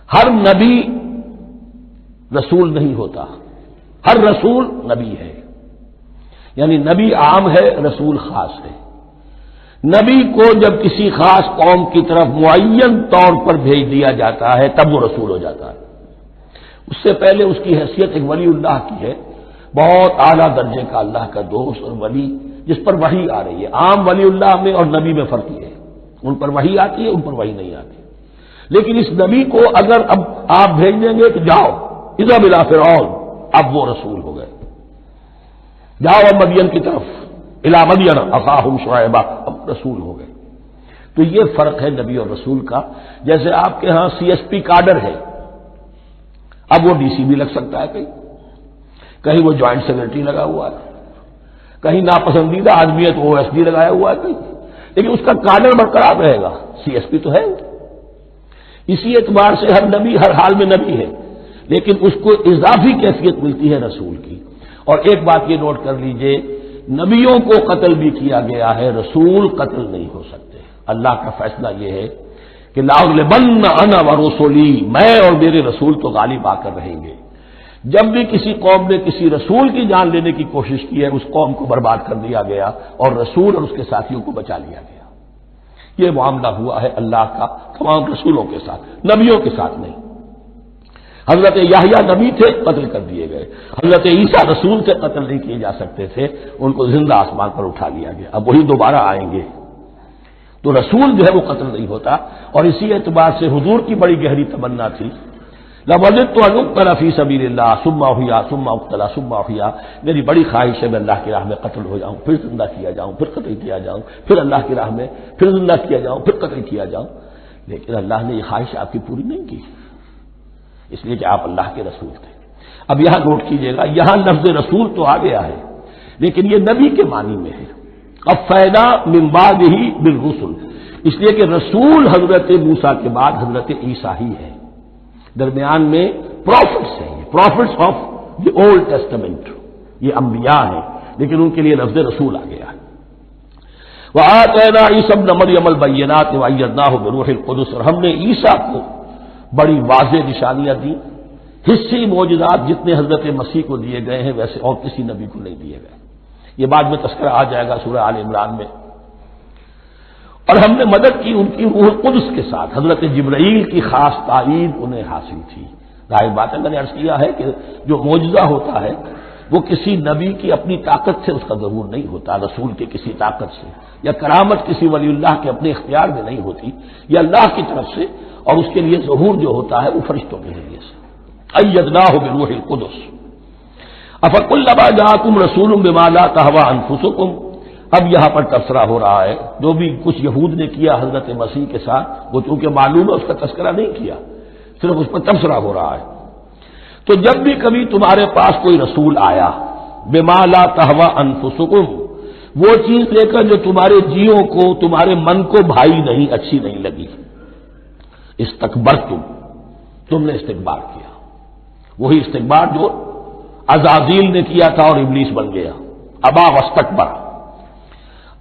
ہر نبی رسول نہیں ہوتا، ہر رسول نبی ہے، یعنی نبی عام ہے، رسول خاص ہے۔ نبی کو جب کسی خاص قوم کی طرف معین طور پر بھیج دیا جاتا ہے تب وہ رسول ہو جاتا ہے، اس سے پہلے اس کی حیثیت ایک ولی اللہ کی ہے، بہت اعلیٰ درجے کا اللہ کا دوست اور ولی جس پر وحی آ رہی ہے۔ عام ولی اللہ میں اور نبی میں فرق یہ ہے، ان پر وحی آتی ہے، ان پر وحی نہیں آتی، لیکن اس نبی کو اگر اب آپ بھیج دیں گے کہ جاؤ اذهب الى فرعون، اب وہ رسول ہو گئے، جاؤ اب مدین کی طرف، الى مدین اخاهم شعیبا، اب رسول ہو گئے۔ تو یہ فرق ہے نبی اور رسول کا۔ جیسے آپ کے ہاں CSP کاڈر ہے، اب وہ DC بھی لگ سکتا ہے، کہیں وہ جوائنٹ سیکرٹری لگا ہوا ہے، کہیں ناپسندیدہ آدمی ہے تو OSD لگایا ہوا ہے کہیں، لیکن اس کا کاڈر برقرار رہے گا، CSP تو ہے۔ اسی اعتبار سے ہر نبی ہر حال میں نبی ہے، لیکن اس کو اضافی کیفیت ملتی ہے رسول کی۔ اور ایک بات یہ نوٹ کر لیجئے، نبیوں کو قتل بھی کیا گیا ہے، رسول قتل نہیں ہو سکتے۔ اللہ کا فیصلہ یہ ہے کہ لَأَغْلِبَنَّ أَنَا وَرُسُلِي، میں اور میرے رسول تو غالب آ کر رہیں گے۔ جب بھی کسی قوم نے کسی رسول کی جان لینے کی کوشش کی ہے، اس قوم کو برباد کر دیا گیا اور رسول اور اس کے ساتھیوں کو بچا لیا گیا۔ یہ معاملہ ہوا ہے اللہ کا تمام رسولوں کے ساتھ، نبیوں کے ساتھ نہیں۔ حضرت یحییٰ نبی تھے، قتل کر دیے گئے۔ حضرت عیسیٰ رسول تھے، قتل نہیں کیے جا سکتے تھے، ان کو زندہ آسمان پر اٹھا لیا گیا، اب وہی دوبارہ آئیں گے۔ تو رسول جو ہے وہ قتل نہیں ہوتا، اور اسی اعتبار سے حضور کی بڑی گہری تمنا تھی، لَوَدِدتُّ أَنْ أُقْتَلَ فِي سَبِيلِ اللَّهِ ثُمَّ أُحْيَا ثُمَّ أُقْتَلَ ثُمَّ أُحْيَا، میری بڑی خواہش ہے میں اللہ کی راہ میں قتل ہو جاؤں، پھر زندہ کیا جاؤں، پھر قتل کیا جاؤں، پھر اللہ کی راہ میں پھر زندہ کیا جاؤں، پھر قتل کیا جاؤں، لیکن اللہ نے یہ خواہش آپ کی پوری نہیں کی۔ اس لیے کہ آپ اللہ کے رسول تھے۔ اب یہاں نوٹ کیجئے گا، یہاں لفظ رسول تو آ گیا ہے لیکن یہ نبی کے معنی میں ہے۔ قفینا من بعدہ بالرسل، اس لیے کہ رسول حضرت موسیٰ کے بعد حضرت عیسیٰ ہی ہے، درمیان میں پروفٹس ہیں، prophets of the Old Testament, یہ انبیاء ہیں لیکن ان کے لیے لفظ رسول آ گیا ہے۔ وآتینا عیسی ابن مریم البینات وایدناہ بروح القدس، اور ہم نے عیسیٰ کو بڑی واضح نشانیاں دی، حصی معجزات جتنے حضرت مسیح کو دیے گئے ہیں ویسے اور کسی نبی کو نہیں دیے گئے۔ یہ بعد میں تذکرہ آ جائے گا سورہ آل عمران میں۔ اور ہم نے مدد کی ان کی روح القدس کے ساتھ، حضرت جبرائیل کی خاص تائید انہیں حاصل تھی۔ ظاہر بات ہے، میں نے عرض کیا ہے کہ جو معجزہ ہوتا ہے وہ کسی نبی کی اپنی طاقت سے اس کا ظہور نہیں ہوتا، رسول کی کسی طاقت سے، یا کرامت کسی ولی اللہ کے اپنے اختیار میں نہیں ہوتی، یہ اللہ کی طرف سے، اور اس کے لیے ظہور جو ہوتا ہے وہ فرشتوں کے ذریعے سے۔ ایدناہ بروح القدس افکلما جاءکم رسول بما لا تہوی انفسکم، اب یہاں پر تبصرہ ہو رہا ہے، جو بھی کچھ یہود نے کیا حضرت مسیح کے ساتھ وہ چونکہ معلوم ہے اس کا تذکرہ نہیں کیا، صرف اس پر تبصرہ ہو رہا ہے۔ تو جب بھی کبھی تمہارے پاس کوئی رسول آیا بما لا تہوی انفسکم، وہ چیز لے کر جو تمہارے جیوں کو، تمہارے من کو بھائی نہیں، اچھی نہیں لگی، استکبرتم، تم نے استکبار کیا، وہی استکبار جو عزازیل نے کیا تھا اور ابلیس بن گیا، ابا واستکبر،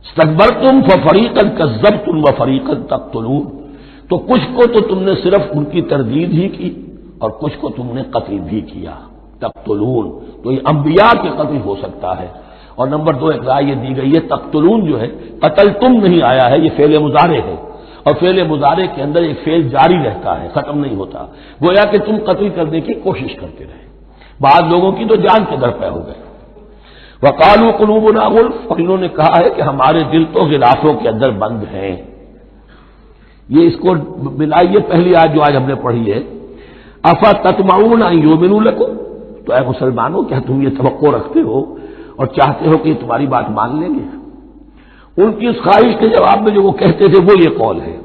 استکبرتم ففریقا کذبتم وفریقا تقتلون، تو کچھ کو تو تم نے صرف ان کی تردید ہی کی اور کچھ کو تم نے قتل بھی کیا، تقتلون، تو یہ انبیاء کے قتل ہو سکتا ہے۔ اور نمبر 2 ایک رائے یہ دی گئی ہے، تقتلون جو ہے قتل تم نہیں آیا ہے، یہ فعل مضارع ہے، اور فعل مضارع کے اندر ایک فعل جاری رہتا ہے، ختم نہیں ہوتا، گویا کہ تم قتل کرنے کی کوشش کرتے رہے۔ بعض لوگوں کی تو جان کے در پہ ہو گئے۔ وقالوا قلوبنا غلف، اور انہوں نے کہا ہے کہ ہمارے دل تو غلافوں کے اندر بند ہیں۔ یہ اس کو ملائیے پہلی آیت جو آج ہم نے پڑھی ہے، افتطمعون ان یؤمنوا لکم، تو اے مسلمانوں کیا تم یہ توقع رکھتے ہو اور چاہتے ہو کہ یہ تمہاری بات مان لیں گے؟ ان کی اس خواہش کے جواب میں جو وہ کہتے تھے وہ یہ قول ہے،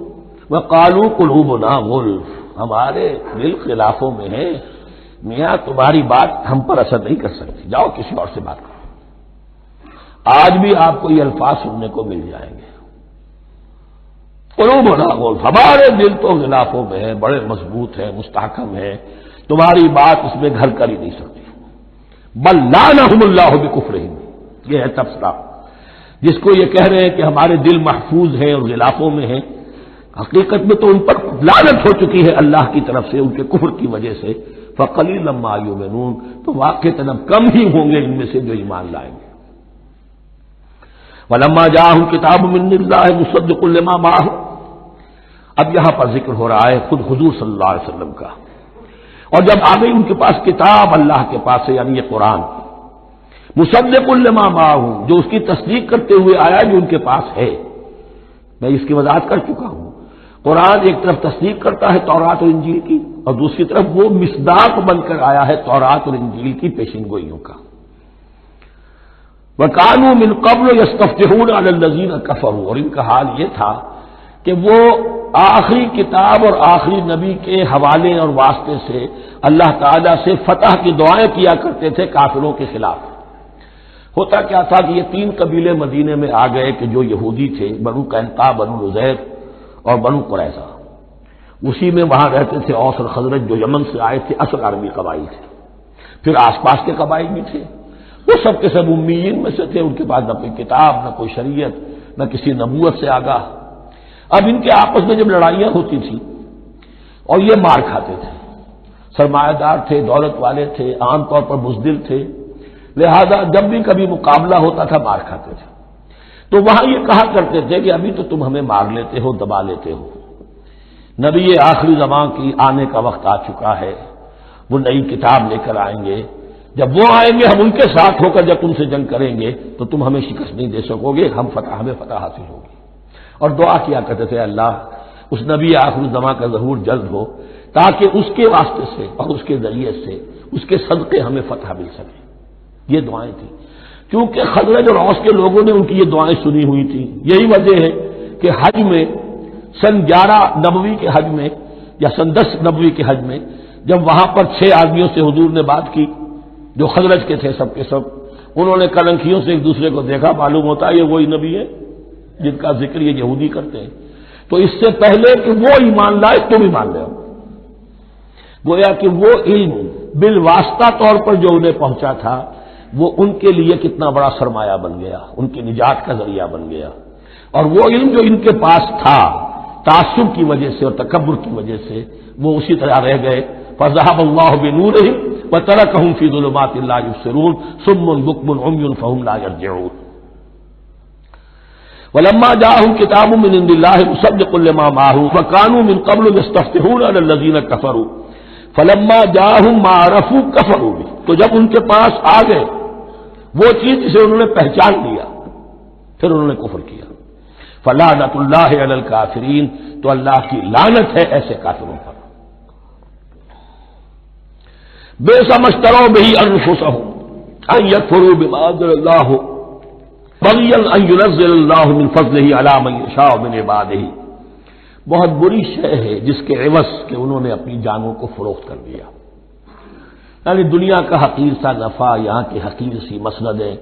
وقالوا قلوبنا غلف، ہمارے دل خلافوں میں ہے، میاں تمہاری بات ہم پر اثر نہیں کر سکتی، جاؤ کسی اور سے بات کرو۔ آج بھی آپ کو یہ الفاظ سننے کو مل جائیں گے، قلوبنا غلف، ہمارے دل تو غلافوں میں ہے، بڑے مضبوط ہیں، مستحکم ہیں، تمہاری بات اس میں گھر کر ہی نہیں سکتی۔ بل لعنہم اللہ بکفرہم، یہ ہے تبصرہ، جس کو یہ کہہ رہے ہیں کہ ہمارے دل محفوظ ہیں اور غلافوں میں ہیں، حقیقت میں تو ان پر لعنت ہو چکی ہے اللہ کی طرف سے ان کے کفر کی وجہ سے۔ فقلیلا ما یؤمنون، تو واقعتاً اب کم ہی ہوں گے ان میں سے جو ایمان لائیں گے۔ ولما جاءہم کتاب من اللہ مصدق لما معہم، اب یہاں پر ذکر ہو رہا ہے خود حضور صلی اللہ علیہ وسلم کا، اور جب آ گئی ان کے پاس کتاب اللہ کے پاس سے، یعنی یہ قرآن، مصدق لما معہم، جو اس کی تصدیق کرتے ہوئے آیا جو ان کے پاس ہے۔ میں اس کی وضاحت کر چکا ہوں، قرآن ایک طرف تصدیق کرتا ہے تورات اور انجیل کی، اور دوسری طرف وہ مصداق بن کر آیا ہے تورات اور انجیل کی پیشین گوئیوں کا۔ وَكَانُوا مِن قَبْلُ يَسْتَفْتِحُونَ عَلَى الَّذِينَ كَفَرُوا، اور ان کا حال یہ تھا کہ وہ آخری کتاب اور آخری نبی کے حوالے اور واسطے سے اللہ تعالیٰ سے فتح کی دعائیں کیا کرتے تھے کافروں کے خلاف۔ ہوتا کیا تھا کہ یہ 3 قبیلے مدینے میں آ گئے کہ جو یہودی تھے، بنو قینقاع، بنو نذیر اور بنو قریظہ، اسی میں وہاں رہتے تھے اوس اور خزرج جو یمن سے آئے تھے، اصل عربی قبائل تھے، پھر آس پاس کے قبائل بھی تھے، وہ سب کے سب امیین میں سے تھے، ان کے پاس نہ کوئی کتاب، نہ کوئی شریعت، نہ کسی نبوت سے آگاہ۔ اب ان کے آپس میں جب لڑائیاں ہوتی تھیں اور یہ مار کھاتے تھے، سرمایہ دار تھے، دولت والے تھے، عام طور پر بزدل تھے، لہذا جب بھی کبھی مقابلہ ہوتا تھا مار کھاتے تھے۔ تو وہاں یہ کہا کرتے تھے کہ ابھی تو تم ہمیں مار لیتے ہو، دبا لیتے ہو، نبی آخری زمان کی آنے کا وقت آ چکا ہے، وہ نئی کتاب لے کر آئیں گے، جب وہ آئیں گے ہم ان کے ساتھ ہو کر جب تم سے جنگ کریں گے تو تم ہمیں شکست نہیں دے سکو گے، ہمیں فتح حاصل ہوگی۔ اور دعا کیا کرتے تھے اللہ اس نبی آخری زمان کا ظہور جلد ہو تاکہ اس کے واسطے سے اور اس کے ذریعے سے اس کے صدقے ہمیں فتح مل سکے۔ یہ دعائیں تھیں، کیونکہ خزرج اور اوس کے لوگوں نے ان کی یہ دعائیں سنی ہوئی تھیں۔ یہی وجہ ہے کہ حج میں سن 11 نبوی کے حج میں یا سن 10 نبوی کے حج میں جب وہاں پر 6 آدمیوں سے حضور نے بات کی جو خزرج کے تھے سب کے سب، انہوں نے کلنکھیوں سے ایک دوسرے کو دیکھا، معلوم ہوتا ہے یہ وہی نبی ہے جن کا ذکر یہ یہودی کرتے ہیں، تو اس سے پہلے کہ وہ ایمان لائے تم ایمان لے آؤ۔ گویا کہ وہ علم بالواسطہ طور پر جو انہیں پہنچا تھا وہ ان کے لیے کتنا بڑا سرمایہ بن گیا، ان کی نجات کا ذریعہ بن گیا، اور وہ علم جو ان کے پاس تھا تعصب کی وجہ سے اور تکبر کی وجہ سے وہ اسی طرح رہ گئے۔ فذهب الله بنورهم وتركهم في ظلمات لا يبصرون صم بكم عمي فهم لا يرجعون۔ ولما جاءهم كتاب من عند الله مصدق لما معهم فكانوا من قبل يستفتحون على الذين كفروا فلما جاءهم ما عرفوا كفروا به، تو جب ان کے پاس آ گئے وہ چیز جسے انہوں نے پہچان لیا پھر انہوں نے کفر کیا۔ فلعنۃ اللہ علی الکافرین، تو اللہ کی لعنت ہے ایسے کافروں پر۔ بئس ما اشتروا به انفسهم ان يكفروا بما انزل الله بغيا ان ينزل الله من فضله على من يشاء من عباده، بہت بری شے ہے جس کے عوض کہ انہوں نے اپنی جانوں کو فروخت کر دیا، یعنی دنیا کا حقیر سا نفع، یہاں کی حقیر سی مسندیں،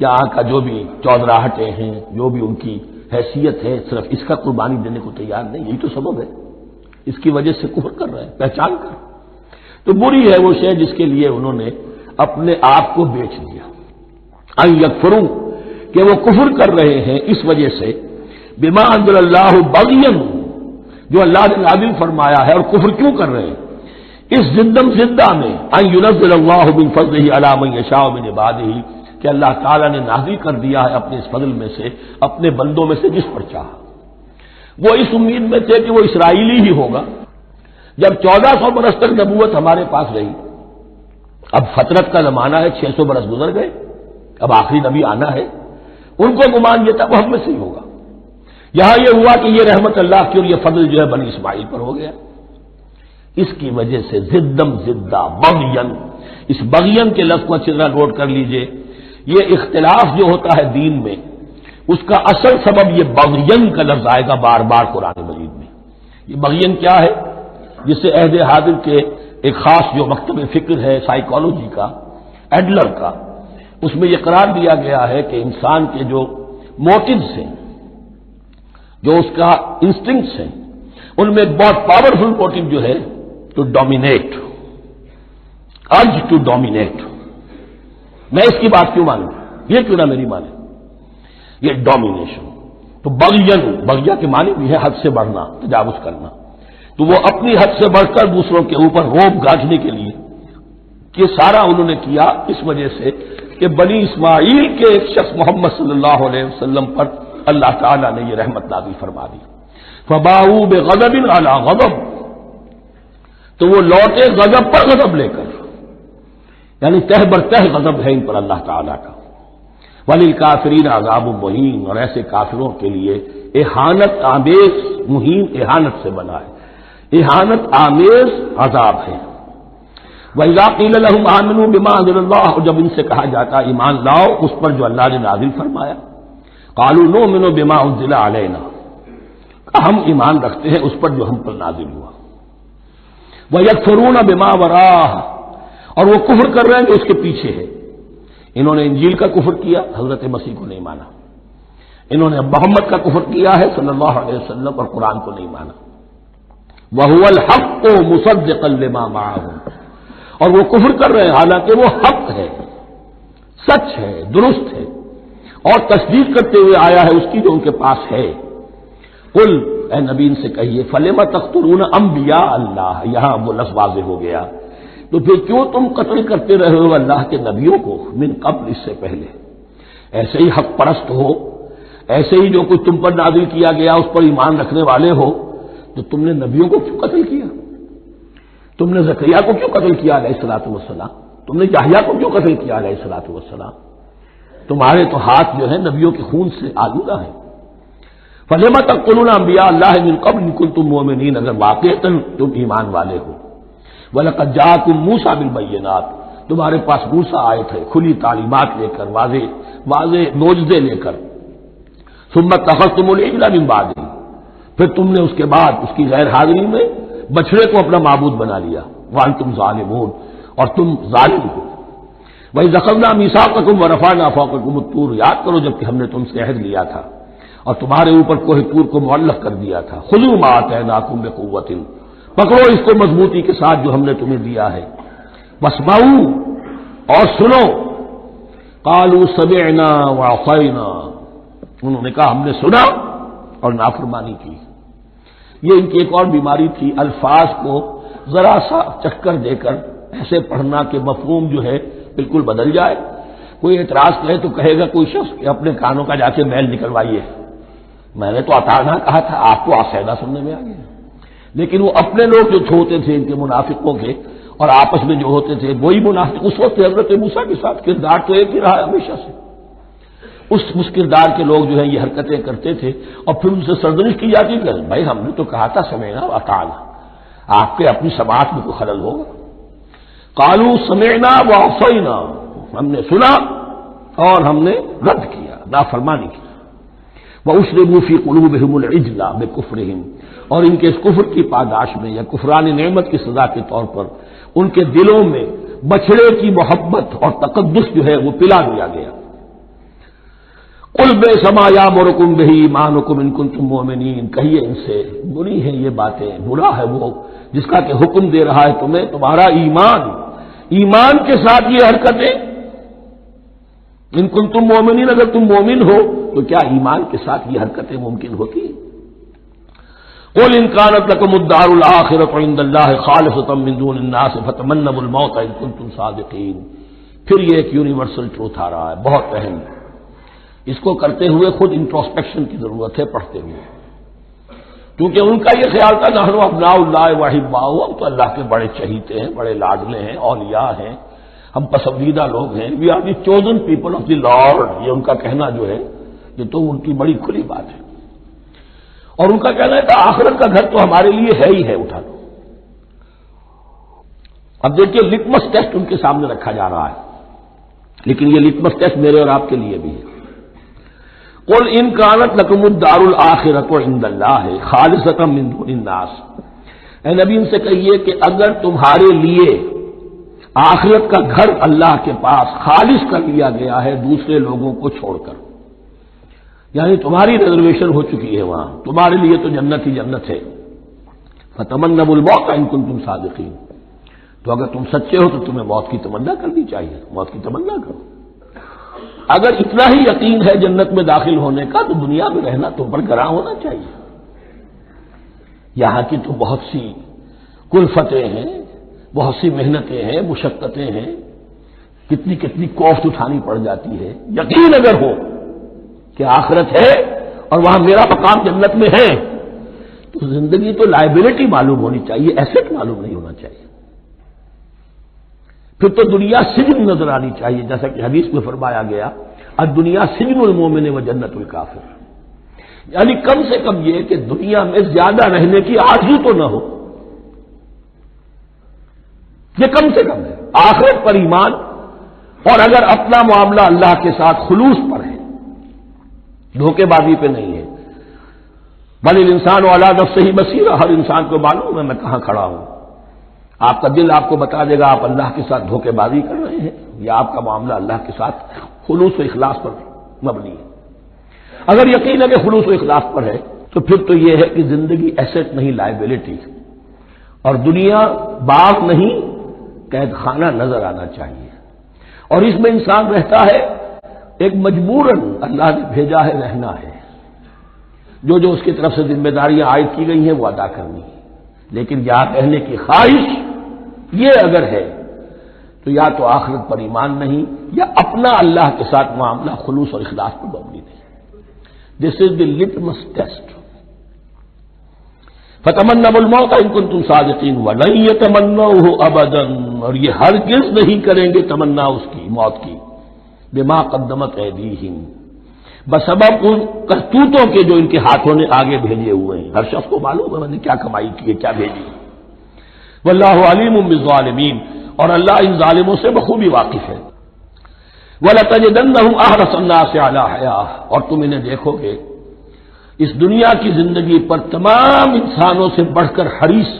یہاں کا جو بھی چودراہٹیں ہیں، جو بھی ان کی حیثیت ہے، صرف اس کا قربانی دینے کو تیار نہیں، یہی تو سبب ہے، اس کی وجہ سے کفر کر رہے ہیں پہچان کر۔ تو بری ہے وہ شے جس کے لیے انہوں نے اپنے آپ کو بیچ دیا۔ ان یکفروا، کہ وہ کفر کر رہے ہیں اس وجہ سے، بما انزل اللہ بغیا، جو اللہ نے نازل فرمایا ہے، اور کفر کیوں کر رہے ہیں؟ اس زندم زندہ میں ان ينزل اللہ من فضلہ علی من یشاء من عبادہ، کہ اللہ تعالیٰ نے نازل کر دیا ہے اپنے اس فضل میں سے اپنے بندوں میں سے جس پر چاہا۔ وہ اس امید میں تھے کہ وہ اسرائیلی ہی ہوگا۔ جب 1400 برس تک نبوت ہمارے پاس رہی، اب فترت کا زمانہ ہے، 600 برس گزر گئے، اب آخری نبی آنا ہے، ان کو گمان یہ تھا وہ ہم میں سے ہی ہوگا۔ یہاں یہ ہوا کہ یہ رحمت اللہ کی اور یہ فضل جو ہے بنی اسماعیل پر ہو گیا۔ اس کی وجہ سے زدم زدہ بغین، اس بغین کے لفظ کو اچھی طرح نوٹ کر لیجئے، یہ اختلاف جو ہوتا ہے دین میں اس کا اصل سبب یہ بغین کا لفظ آئے گا بار بار قرآن مجید میں۔ یہ بغین کیا ہے؟ جس سے عہد حاضر کے ایک خاص جو مکتب فکر ہے سائیکالوجی کا، ایڈلر کا، اس میں یہ قرار دیا گیا ہے کہ انسان کے جو موٹیوز ہیں، جو اس کا انسٹنکٹس ہیں، ان میں ایک بہت پاورفل موٹیو جو ہے to dominate, urge to dominate. میں اس کی بات کیوں مانوں، یہ کیوں نہ میری مانے، یہ ڈومینیشن۔ تو بغیا کے معنی بھی ہے حد سے بڑھنا، تجاوز کرنا۔ تو وہ اپنی حد سے بڑھ کر دوسروں کے اوپر روب گاجنے کے لیے یہ سارا انہوں نے کیا، اس وجہ سے کہ بنی اسماعیل کے ایک شخص محمد صلی اللہ علیہ وسلم پر اللہ تعالیٰ نے یہ رحمت نازل فرما دی۔ فباؤوا بغضب علی غضب، تو وہ لوٹے غضب پر غضب لے کر، یعنی تہ بر تہ غضب ہے ان پر اللہ تعالیٰ کا۔ وللکافرین عذاب مہین، اور ایسے کافروں کے لیے اہانت آمیز، مہین اہانت سے بنا ہے، اہانت آمیز عذاب ہے۔ وَإِذَا قِيلَ لَهُمْ آمِنُوا بِمَا أَنزَلَ اللَّهُ، اور جب ان سے کہا جاتا ایمان لاؤ اس پر جو اللہ نے نازل فرمایا، قَالُوا نُؤْمِنُ بِمَا أُنزِلَ عَلَيْنَا، ہم ایمان رکھتے ہیں اس پر جو ہم پر نازل ہوا۔ وَيَكْفُرُونَ بِمَا وَرَاءَهُ، اور وہ کفر کر رہے ہیں جو اس کے پیچھے ہے۔ انہوں نے انجیل کا کفر کیا، حضرت مسیح کو نہیں مانا۔ انہوں نے محمد کا کفر کیا ہے صلی اللہ علیہ وسلم، اور قرآن کو نہیں مانا۔ وَهُوَ الْحَقُّ مُصَدِّقًا لِمَا مَعَهُمْ، اور وہ کفر کر رہے ہیں حالانکہ وہ حق ہے، سچ ہے، درست ہے، اور تصدیق کرتے ہوئے آیا ہے اس کی جو ان کے پاس ہے۔ قل، اے نبی ان سے کہیے، فَلِمَ تَقْتُلُونَ أَنبِيَاءَ اللَّهِ، یہاں وہ لفظ واضح ہو گیا، تو پھر کیوں تم قتل کرتے رہے ہو اللہ کے نبیوں کو، من قبل، اس سے پہلے۔ ایسے ہی حق پرست ہو، ایسے ہی جو کچھ تم پر نازل کیا گیا اس پر ایمان رکھنے والے ہو، تو تم نے نبیوں کو کیوں قتل کیا؟ تم نے زکریا کو کیوں قتل کیا علیہ الصلوۃ والسلام؟ تم نے یحییٰ کو کیوں قتل کیا علیہ الصلوۃ والسلام؟ تمہارے تو ہاتھ جو ہے نبیوں کے خون سے آلودہ ہیں۔ فَلِمَ تَقْتُلُونَ أَنبِيَاءَ اللَّهِ مِن قَبْلِ إِن كُنتُم مُّؤْمِنِينَ، اگر واقعتاً تم ایمان والے ہو۔ وَلَقَدْ جَاءَكُم مُوسَىٰ بِالْبَيِّنَاتِ، تمہارے پاس موسیٰ آئے تھے کھلی تعلیمات لے کر، واضح معجزے لے کر۔ ثُمَّ اتَّخَذْتُمُ الْعِجْلَ مِن بَعْدِهِ، پھر تم نے اس کے بعد اس کی غیر حاضری میں بچڑے کو اپنا معبود بنا لیا۔ وانتم ظالمون، اور تم ظالم ہو۔ وَإِذْ أَخَذْنَا مِيثَاقَكُمْ وَرَفَعْنَا فَوْقَكُمُ الطُّورَ، یاد کرو جب کہ ہم نے تم سے عہد لیا تھا اور تمہارے اوپر کوہ طور کو معلق کر دیا تھا۔ خُذُوا مَا آتَيْنَاكُمْ بِقُوَّةٍ، پکڑو اس کو مضبوطی کے ساتھ جو ہم نے تمہیں دیا ہے۔ وَاسْمَعُوا، اور سنو۔ قَالُوا سَمِعْنَا وَعَصَيْنَا، انہوں نے کہا ہم نے سنا اور نافرمانی کی۔ یہ ان کی ایک اور بیماری تھی، الفاظ کو ذرا سا چکر دے کر ایسے پڑھنا کہ مفہوم جو ہے بالکل بدل جائے۔ کوئی اعتراض کرے تو کہے گا کوئی شخص کہ اپنے کانوں کا جا کے میل نکلوائیے، میں نے تو اطعنا کہا تھا، آپ کو عصینا سننے میں آ گیا۔ لیکن وہ اپنے لوگ جو ہوتے تھے ان کے منافقوں کے، اور آپس میں جو ہوتے تھے وہی منافق اس وقت حضرت موسیٰ کے ساتھ کردار تو ایک ہی رہا ہے ہمیشہ سے۔ اس کردار کے لوگ جو ہیں یہ حرکتیں کرتے تھے اور پھر ان سے سرزنش کی جاتی کہ بھائی ہم نے تو کہا تھا سمعنا واطعنا، آپ کے اپنی سماعت میں کوئی خلل ہوگا۔ قالوا سمعنا وعصینا، ہم نے سنا اور ہم نے رد کیا، نافرمانی کی۔ وَأُشْرِبُوا فِي قُلُوبِهِمُ الْعِجْلَ بِكُفْرِهِمْ، اور ان کے اس کفر کی پاداش میں یا کفران نعمت کی سزا کے طور پر ان کے دلوں میں بچھڑے کی محبت اور تقدس جو ہے وہ پلا دیا گیا۔ قُلْ بِئْسَ مَا يَأْمُرُكُم بِهِ إِيمَانُكُمْ إِن كُنتُم مُّؤْمِنِينَ، کہیے ان سے بری ہیں یہ باتیں، برا ہے وہ جس کا کہ حکم دے رہا ہے تمہیں تمہارا ایمان کے ساتھ یہ حرکتیں۔ ان کنتم مومنین، اگر تم مومن ہو تو کیا ایمان کے ساتھ یہ حرکتیں ممکن ہوتی ہیں؟ قُلْ إِن كَانَتْ لَكُمُ الدَّارُ الْآخِرَةُ عِندَ اللَّهِ خَالِصَةً مِّن دُونِ النَّاسِ فَتَمَنَّوُا الْمَوْتَ إِن كُنتُمْ صَادِقِينَ۔ پھر یہ ایک یونیورسل ٹروتھ آ رہا ہے، بہت اہم، اس کو کرتے ہوئے خود انٹروسپیکشن کی ضرورت ہے پڑھتے ہوئے، کیونکہ ان کا یہ خیال تھا نحن ابناء اللہ واحباؤہ، ہم تو اللہ کے بڑے چہیتے ہیں، بڑے لاڈلے ہیں، اولیاء ہیں، ہم پسندیدہ لوگ ہیں، we are the chosen people of the Lord, یہ ان کا کہنا جو ہے یہ تو ان کی بڑی کھلی بات ہے۔ اور ان کا کہنا ہے کہ آخرت کا گھر تو ہمارے لیے ہے ہی ہے، اٹھا لو۔ اب دیکھیے لٹمس ٹیسٹ ان کے سامنے رکھا جا رہا ہے، لیکن یہ لٹمس ٹیسٹ میرے اور آپ کے لیے بھی ہے۔ قُلْ إِن كَانَتْ لَكُمُ الدَّارُ الْآخِرَةُ عِندَ اللَّهِ خَالِصَةً مِّن دُونِ النَّاسِ، اے نبی ان سے کہیے کہ اگر تمہارے لیے آخرت کا گھر اللہ کے پاس خالص کر لیا گیا ہے دوسرے لوگوں کو چھوڑ کر، یعنی تمہاری ریزرویشن ہو چکی ہے وہاں، تمہارے لیے تو جنت ہی جنت ہے، فَتَمَنَّوُا الْمَوْتَ إِن كُنتُمْ صَادِقِينَ، تو اگر تم سچے ہو تو تمہیں موت کی تمنا کرنی چاہیے، موت کی تمنا کرو۔ اگر اتنا ہی یقین ہے جنت میں داخل ہونے کا تو دنیا میں رہنا تم پر گراں ہونا چاہیے۔ یہاں کی تو بہت سی کلفتیں ہیں، بہت سی محنتیں ہیں، مشقتیں ہیں، کتنی کتنی کوفت اٹھانی پڑ جاتی ہے۔ یقین اگر ہو کہ آخرت ہے اور وہاں میرا مقام جنت میں ہے تو زندگی تو لائبلٹی معلوم ہونی چاہیے، ایسٹ معلوم نہیں ہونا چاہیے۔ پھر تو دنیا سجن نظر آنی چاہیے، جیسا کہ حدیث میں فرمایا گیا الدنیا سجن المومن و جنت الکافر، یعنی کم سے کم یہ کہ دنیا میں زیادہ رہنے کی آرزو تو نہ ہو، یہ کم سے کم ہے۔ آخرت پر ایمان، اور اگر اپنا معاملہ اللہ کے ساتھ خلوص پر ہے، دھوکے بازی پہ نہیں ہے، بل الانسان علی نفسہ بصیرہ، ہر انسان کو معلوم ہے میں کہاں کھڑا ہوں۔ آپ کا دل آپ کو بتا دے گا آپ اللہ کے ساتھ دھوکے بازی کر رہے ہیں یا آپ کا معاملہ اللہ کے ساتھ خلوص و اخلاص پر مبنی ہے۔ اگر یقین ہے کہ خلوص و اخلاص پر ہے تو پھر تو یہ ہے کہ زندگی ایسٹ نہیں لائبلٹی، اور دنیا باغ نہیں قید خانہ نظر آنا چاہیے، اور اس میں انسان رہتا ہے ایک مجبوراً اللہ نے بھیجا ہے رہنا ہے، جو اس کی طرف سے ذمہ داریاں عائد کی گئی ہیں وہ ادا کرنی ہے، لیکن یہاں رہنے کی خواہش یہ اگر ہے تو یا تو آخرت پر ایمان نہیں یا اپنا اللہ کے ساتھ معاملہ خلوص اور اخلاص پر مبنی نہیں۔ دس از دی لٹمس ٹیسٹ۔ فَتَمَنَّوُا الْمَوْتَ إِن كُنتُمْ صَادِقِينَ وَلَن يَتَمَنَّوْهُ أَبَدًا، اور یہ ہرگز نہیں کریں گے تمنا اس کی موت کی، بِمَا قَدَّمَتْ أَيْدِيهِمْ، بسبب ان کرتوتوں کے جو ان کے ہاتھوں نے آگے بھیجے ہوئے ہیں۔ ہر شخص کو معلوم ہے میں نے کیا کمائی کی ہے، کیا بھیجی ہے۔ واللہ علیم بالظالمین، اور اللہ ان ظالموں سے بخوبی واقف ہے۔ وَلَتَجِدَنَّهُمْ أَحْرَصَ النَّاسِ عَلَىٰ حَيَاةٍ، اور تم انہیں دیکھو گے اس دنیا کی زندگی پر تمام انسانوں سے بڑھ کر حریص،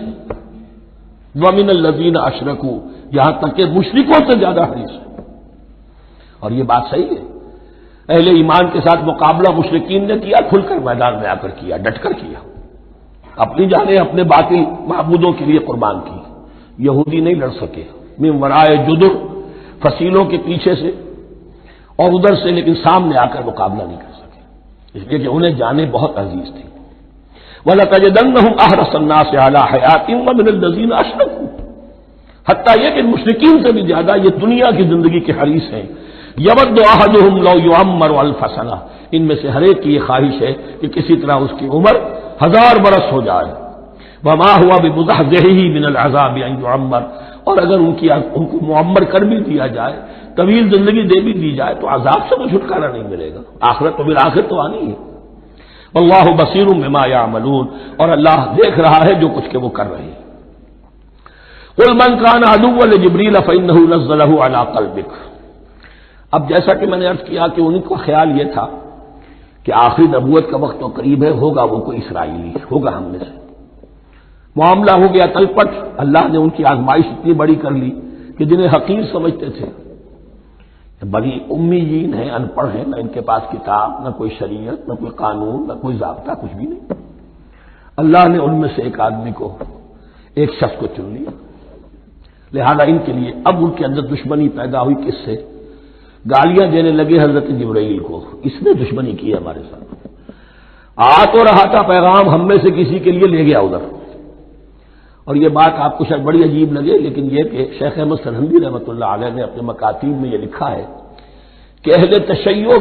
وَمِنَ الَّذِينَ أَشْرَكُوا، یہاں تک کہ مشرکوں سے زیادہ حریص ہے۔ اور یہ بات صحیح ہے، اہل ایمان کے ساتھ مقابلہ مشرکین نے کیا، کھل کر میدان میں آ کر کیا، ڈٹ کر کیا، اپنی جانیں اپنے باطل معبودوں کے لیے قربان کی۔ یہودی نہیں لڑ سکے، من ورائے جدر، فصیلوں کے پیچھے سے اور ادھر سے، لیکن سامنے آ کر مقابلہ نہیں کر سکے، اس لیے کہ انہیں جانیں بہت عزیز تھی۔ وَلَتَجِدَنَّهُمْ أَحْرَصَ النَّاسِ عَلَىٰ حَيَاةٍ وَمِنَ الَّذِينَ أَشْرَكُوا، حتیٰ یہ کہ مشرکین سے بھی زیادہ یہ دنیا کی زندگی کے حریص ہیں۔ یود احدہم لو یعمر الف سنہ، ان میں سے ہر ایک کی یہ خواہش ہے کہ کسی طرح اس کی عمر 1000 برس ہو جائے۔ وما ہوا بمزحزحہ من العذاب ان یعمر، اور اگر ان کو معمر کر بھی دیا جائے، طویل زندگی دے بھی دی جائے، تو عذاب سے تو چھٹکارا نہیں ملے گا، آخرت تو بالآخر تو آنی ہے۔ واللہ بصیر بما یعملون، اور اللہ دیکھ رہا ہے جو کچھ کہ وہ کر رہے ہیں۔ قل من کان عدوا لجبریل فانہ نزلہ علی قلبک، اب جیسا کہ میں نے عرض کیا کہ ان کا خیال یہ تھا کہ آخری نبوت کا وقت تو قریب ہے، ہوگا وہ کوئی اسرائیلی ہوگا ہم میں سے۔ معاملہ ہو گیا تلپٹ، اللہ نے ان کی آزمائش اتنی بڑی کر لی کہ جنہیں حقیر سمجھتے تھے، بڑی امیین ہیں، ان پڑھ ہیں، نہ ان کے پاس کتاب، نہ کوئی شریعت، نہ کوئی قانون، نہ کوئی ضابطہ، کچھ بھی نہیں۔ اللہ نے ان میں سے ایک آدمی کو، ایک شخص کو چن لیا، لہذا ان کے لیے اب ان کے اندر دشمنی پیدا ہوئی۔ کس سے؟ گالیاں دینے لگے حضرت جبرائیل کو، اس نے دشمنی کی ہمارے ساتھ، آ تو رہا تھا پیغام ہم میں سے کسی کے لیے، لے گیا ادھر۔ اور یہ بات آپ کو شاید بڑی عجیب لگے، لیکن یہ کہ شیخ احمد سرہندی رحمۃ اللہ علیہ نے اپنے مکاتیب میں یہ لکھا ہے کہ اہل تشیع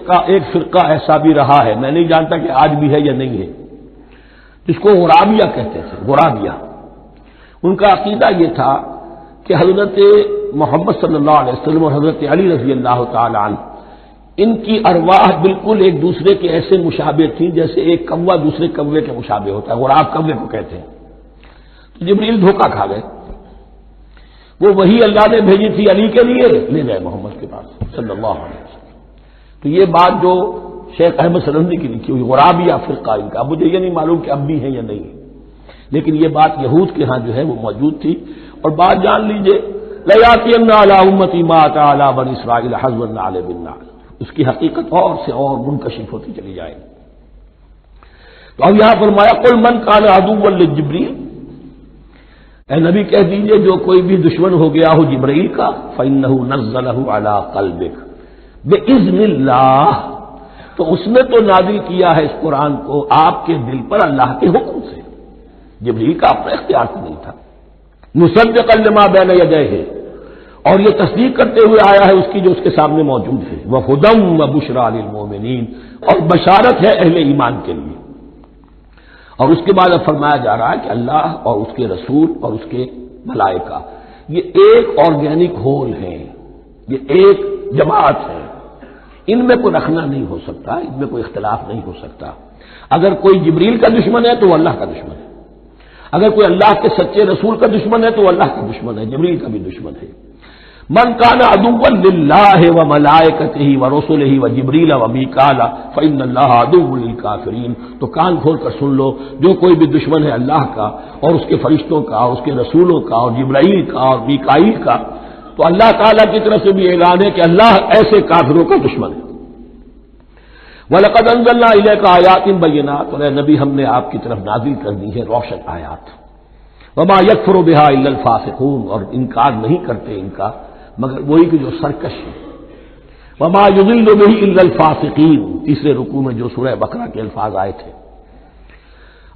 کا ایک فرقہ ایسا بھی رہا ہے، میں نہیں جانتا کہ آج بھی ہے یا نہیں ہے، جس کو غرابیہ کہتے تھے۔ غرابیہ، ان کا عقیدہ یہ تھا کہ حضرت محمد صلی اللہ علیہ وسلم اور حضرت علی رضی اللہ تعالی عنہ، ان کی ارواح بالکل ایک دوسرے کے ایسے مشابہ تھیں جیسے ایک کوا دوسرے کوے کے مشابہ ہوتا ہے، غراب کوے کو کہتے ہیں۔ تو جبریل دھوکہ کھا گئے، وہ وہی اللہ نے بھیجی تھی علی کے لیے، لے گئے محمد کے پاس صلی اللہ علیہ وسلم۔ تو یہ بات جو شیخ احمد سرہندی کی لکھی ہوئی غرابیہ فرقہ ان کا، مجھے یہ نہیں معلوم کہ اب بھی ہے یا نہیں، لیکن یہ بات یہود کے ہاں جو ہے وہ موجود تھی۔ اور بات جان لیجئے، لَيَأْتِيَنَّ عَلَىٰ أُمَّتِي مَا أَتَىٰ عَلَىٰ بَنِي إِسْرَائِيلَ حَزْوَ النَّعْلِ بِالنَّعْلِ، اس کی حقیقت اور سے اور منکشف ہوتی چلی جائے گی۔ تو اب یہاں فرمایا قُلْ مَنْ كَانَ عَدُوًّا لِجِبْرِيلَ، اے نبی کہہ دیجئے جو کوئی بھی دشمن ہو گیا ہو جبرائیل کا، فَإِنَّهُ نَزَّلَهُ عَلَىٰ قَلْبِكَ بِإِذْنِ اللَّهِ، تو اس نے تو نازل کیا ہے اس قرآن کو آپ کے دل پر اللہ کے حکم سے، جبرائیل کا اپنا اختیار سے نہیں تھا۔ مصدقا لما بین یدیہ، اور یہ تصدیق کرتے ہوئے آیا ہے اس کی جو اس کے سامنے موجود ہے، وہدی وبشریٰ للمؤمنین، اور بشارت ہے اہل ایمان کے لیے۔ اور اس کے بعد اب فرمایا جا رہا ہے کہ اللہ اور اس کے رسول اور اس کے ملائکہ یہ ایک آرگینک ہول ہیں، یہ ایک جماعت ہے، ان میں کوئی رکھنا نہیں ہو سکتا، ان میں کوئی اختلاف نہیں ہو سکتا۔ اگر کوئی جبریل کا دشمن ہے تو وہ اللہ کا دشمن ہے، اگر کوئی اللہ کے سچے رسول کا دشمن ہے تو وہ اللہ کا دشمن ہے، جبریل کا بھی دشمن ہے۔ من کان عدوا للہ وملائکتہ ورسلہ وجبریل ومیکال فإن اللہ عدو للکافرین، تو کان کھول کر سن لو، جو کوئی بھی دشمن ہے اللہ کا اور اس کے فرشتوں کا اور اس کے رسولوں کا اور جبرائیل کا اور میکائیل کا، تو اللہ تعالیٰ کی طرف سے بھی اعلان ہے کہ اللہ ایسے کافروں کا دشمن ہے۔ وَلَقَدْ أَنزَلْنَا إِلَيْكَ آيَاتٍ بَيِّنَاتٍ، اور اے نبی ہم نے آپ کی طرف نازل کر دی ہے روشن آیات۔ وَمَا يَكْفُرُ بِهَا إِلَّا الْفَاسِقُونَ، اور انکار نہیں کرتے ان کا مگر وہی کہ جو سرکش ہے۔ وَمَا يُضِلُّ بِهِ إِلَّا الْفَاسِقِينَ، تیسرے رکوع میں جو سورہ بقرہ کے الفاظ آئے تھے۔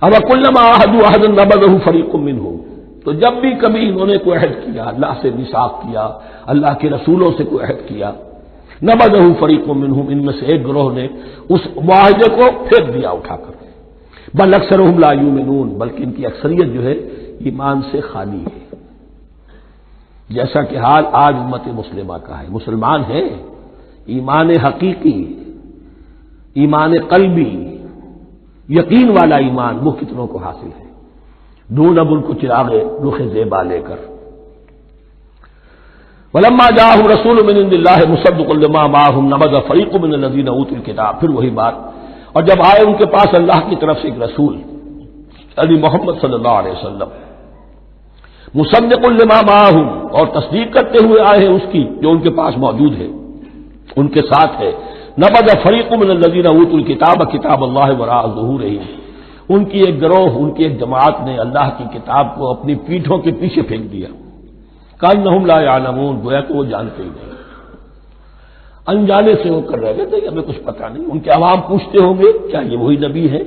أَوَكُلَّمَا عَاهَدُوا عَهْدًا نَبَذَهُ فَرِيقٌ مِّنْهُمْ، تو جب بھی کبھی انہوں نے کوئی عہد کیا، اللہ سے میثاق کیا، اللہ کے رسولوں سے کوئی عہد کیا، نبذہ فریق منہم، ان میں سے ایک گروہ نے اس معاہدے کو پھینک دیا اٹھا کر۔ بل اکثرہم لا یؤمنون، بلکہ ان کی اکثریت جو ہے ایمان سے خالی ہے، جیسا کہ حال آج امت مسلمہ کا ہے۔ مسلمان ہے، ایمان حقیقی، ایمان قلبی، یقین والا ایمان وہ کتنوں کو حاصل ہے؟ دون اب ان کو چراغ رخ زیبا لے کر۔ وَلَمَّا جَاءَهُمْ رَسُولٌ مِّنْ عِندِ اللَّهِ مُصَدِّقٌ لِّمَا مَعَهُمْ نَبَذَ فَرِيقٌ مِّنَ الَّذِينَ أُوتُوا الْكِتَابَ، پھر وہی بات، اور جب آئے ان کے پاس اللہ کی طرف سے ایک رسول یعنی محمد صلی اللہ علیہ وسلم، مصدق لما معہم، اور تصدیق کرتے ہوئے آئے ہیں اس کی جو ان کے پاس موجود ہے، ان کے ساتھ ہے۔ نبذ فریق من الذین اوتوا الکتاب کتاب اللہ وراء ظہورہم، ان کی ایک گروہ، ان کی ایک جماعت نے اللہ کی کتاب کو اپنی پیٹھوں کے پیچھے پھینک دیا، کأنہم لا یعلمون، گویا کہ وہ جانتے ہی نہیں، انجانے سے وہ کر رہے تھے، ہمیں کچھ پتہ نہیں۔ ان کے عوام پوچھتے ہوں گے کیا یہ وہی نبی ہے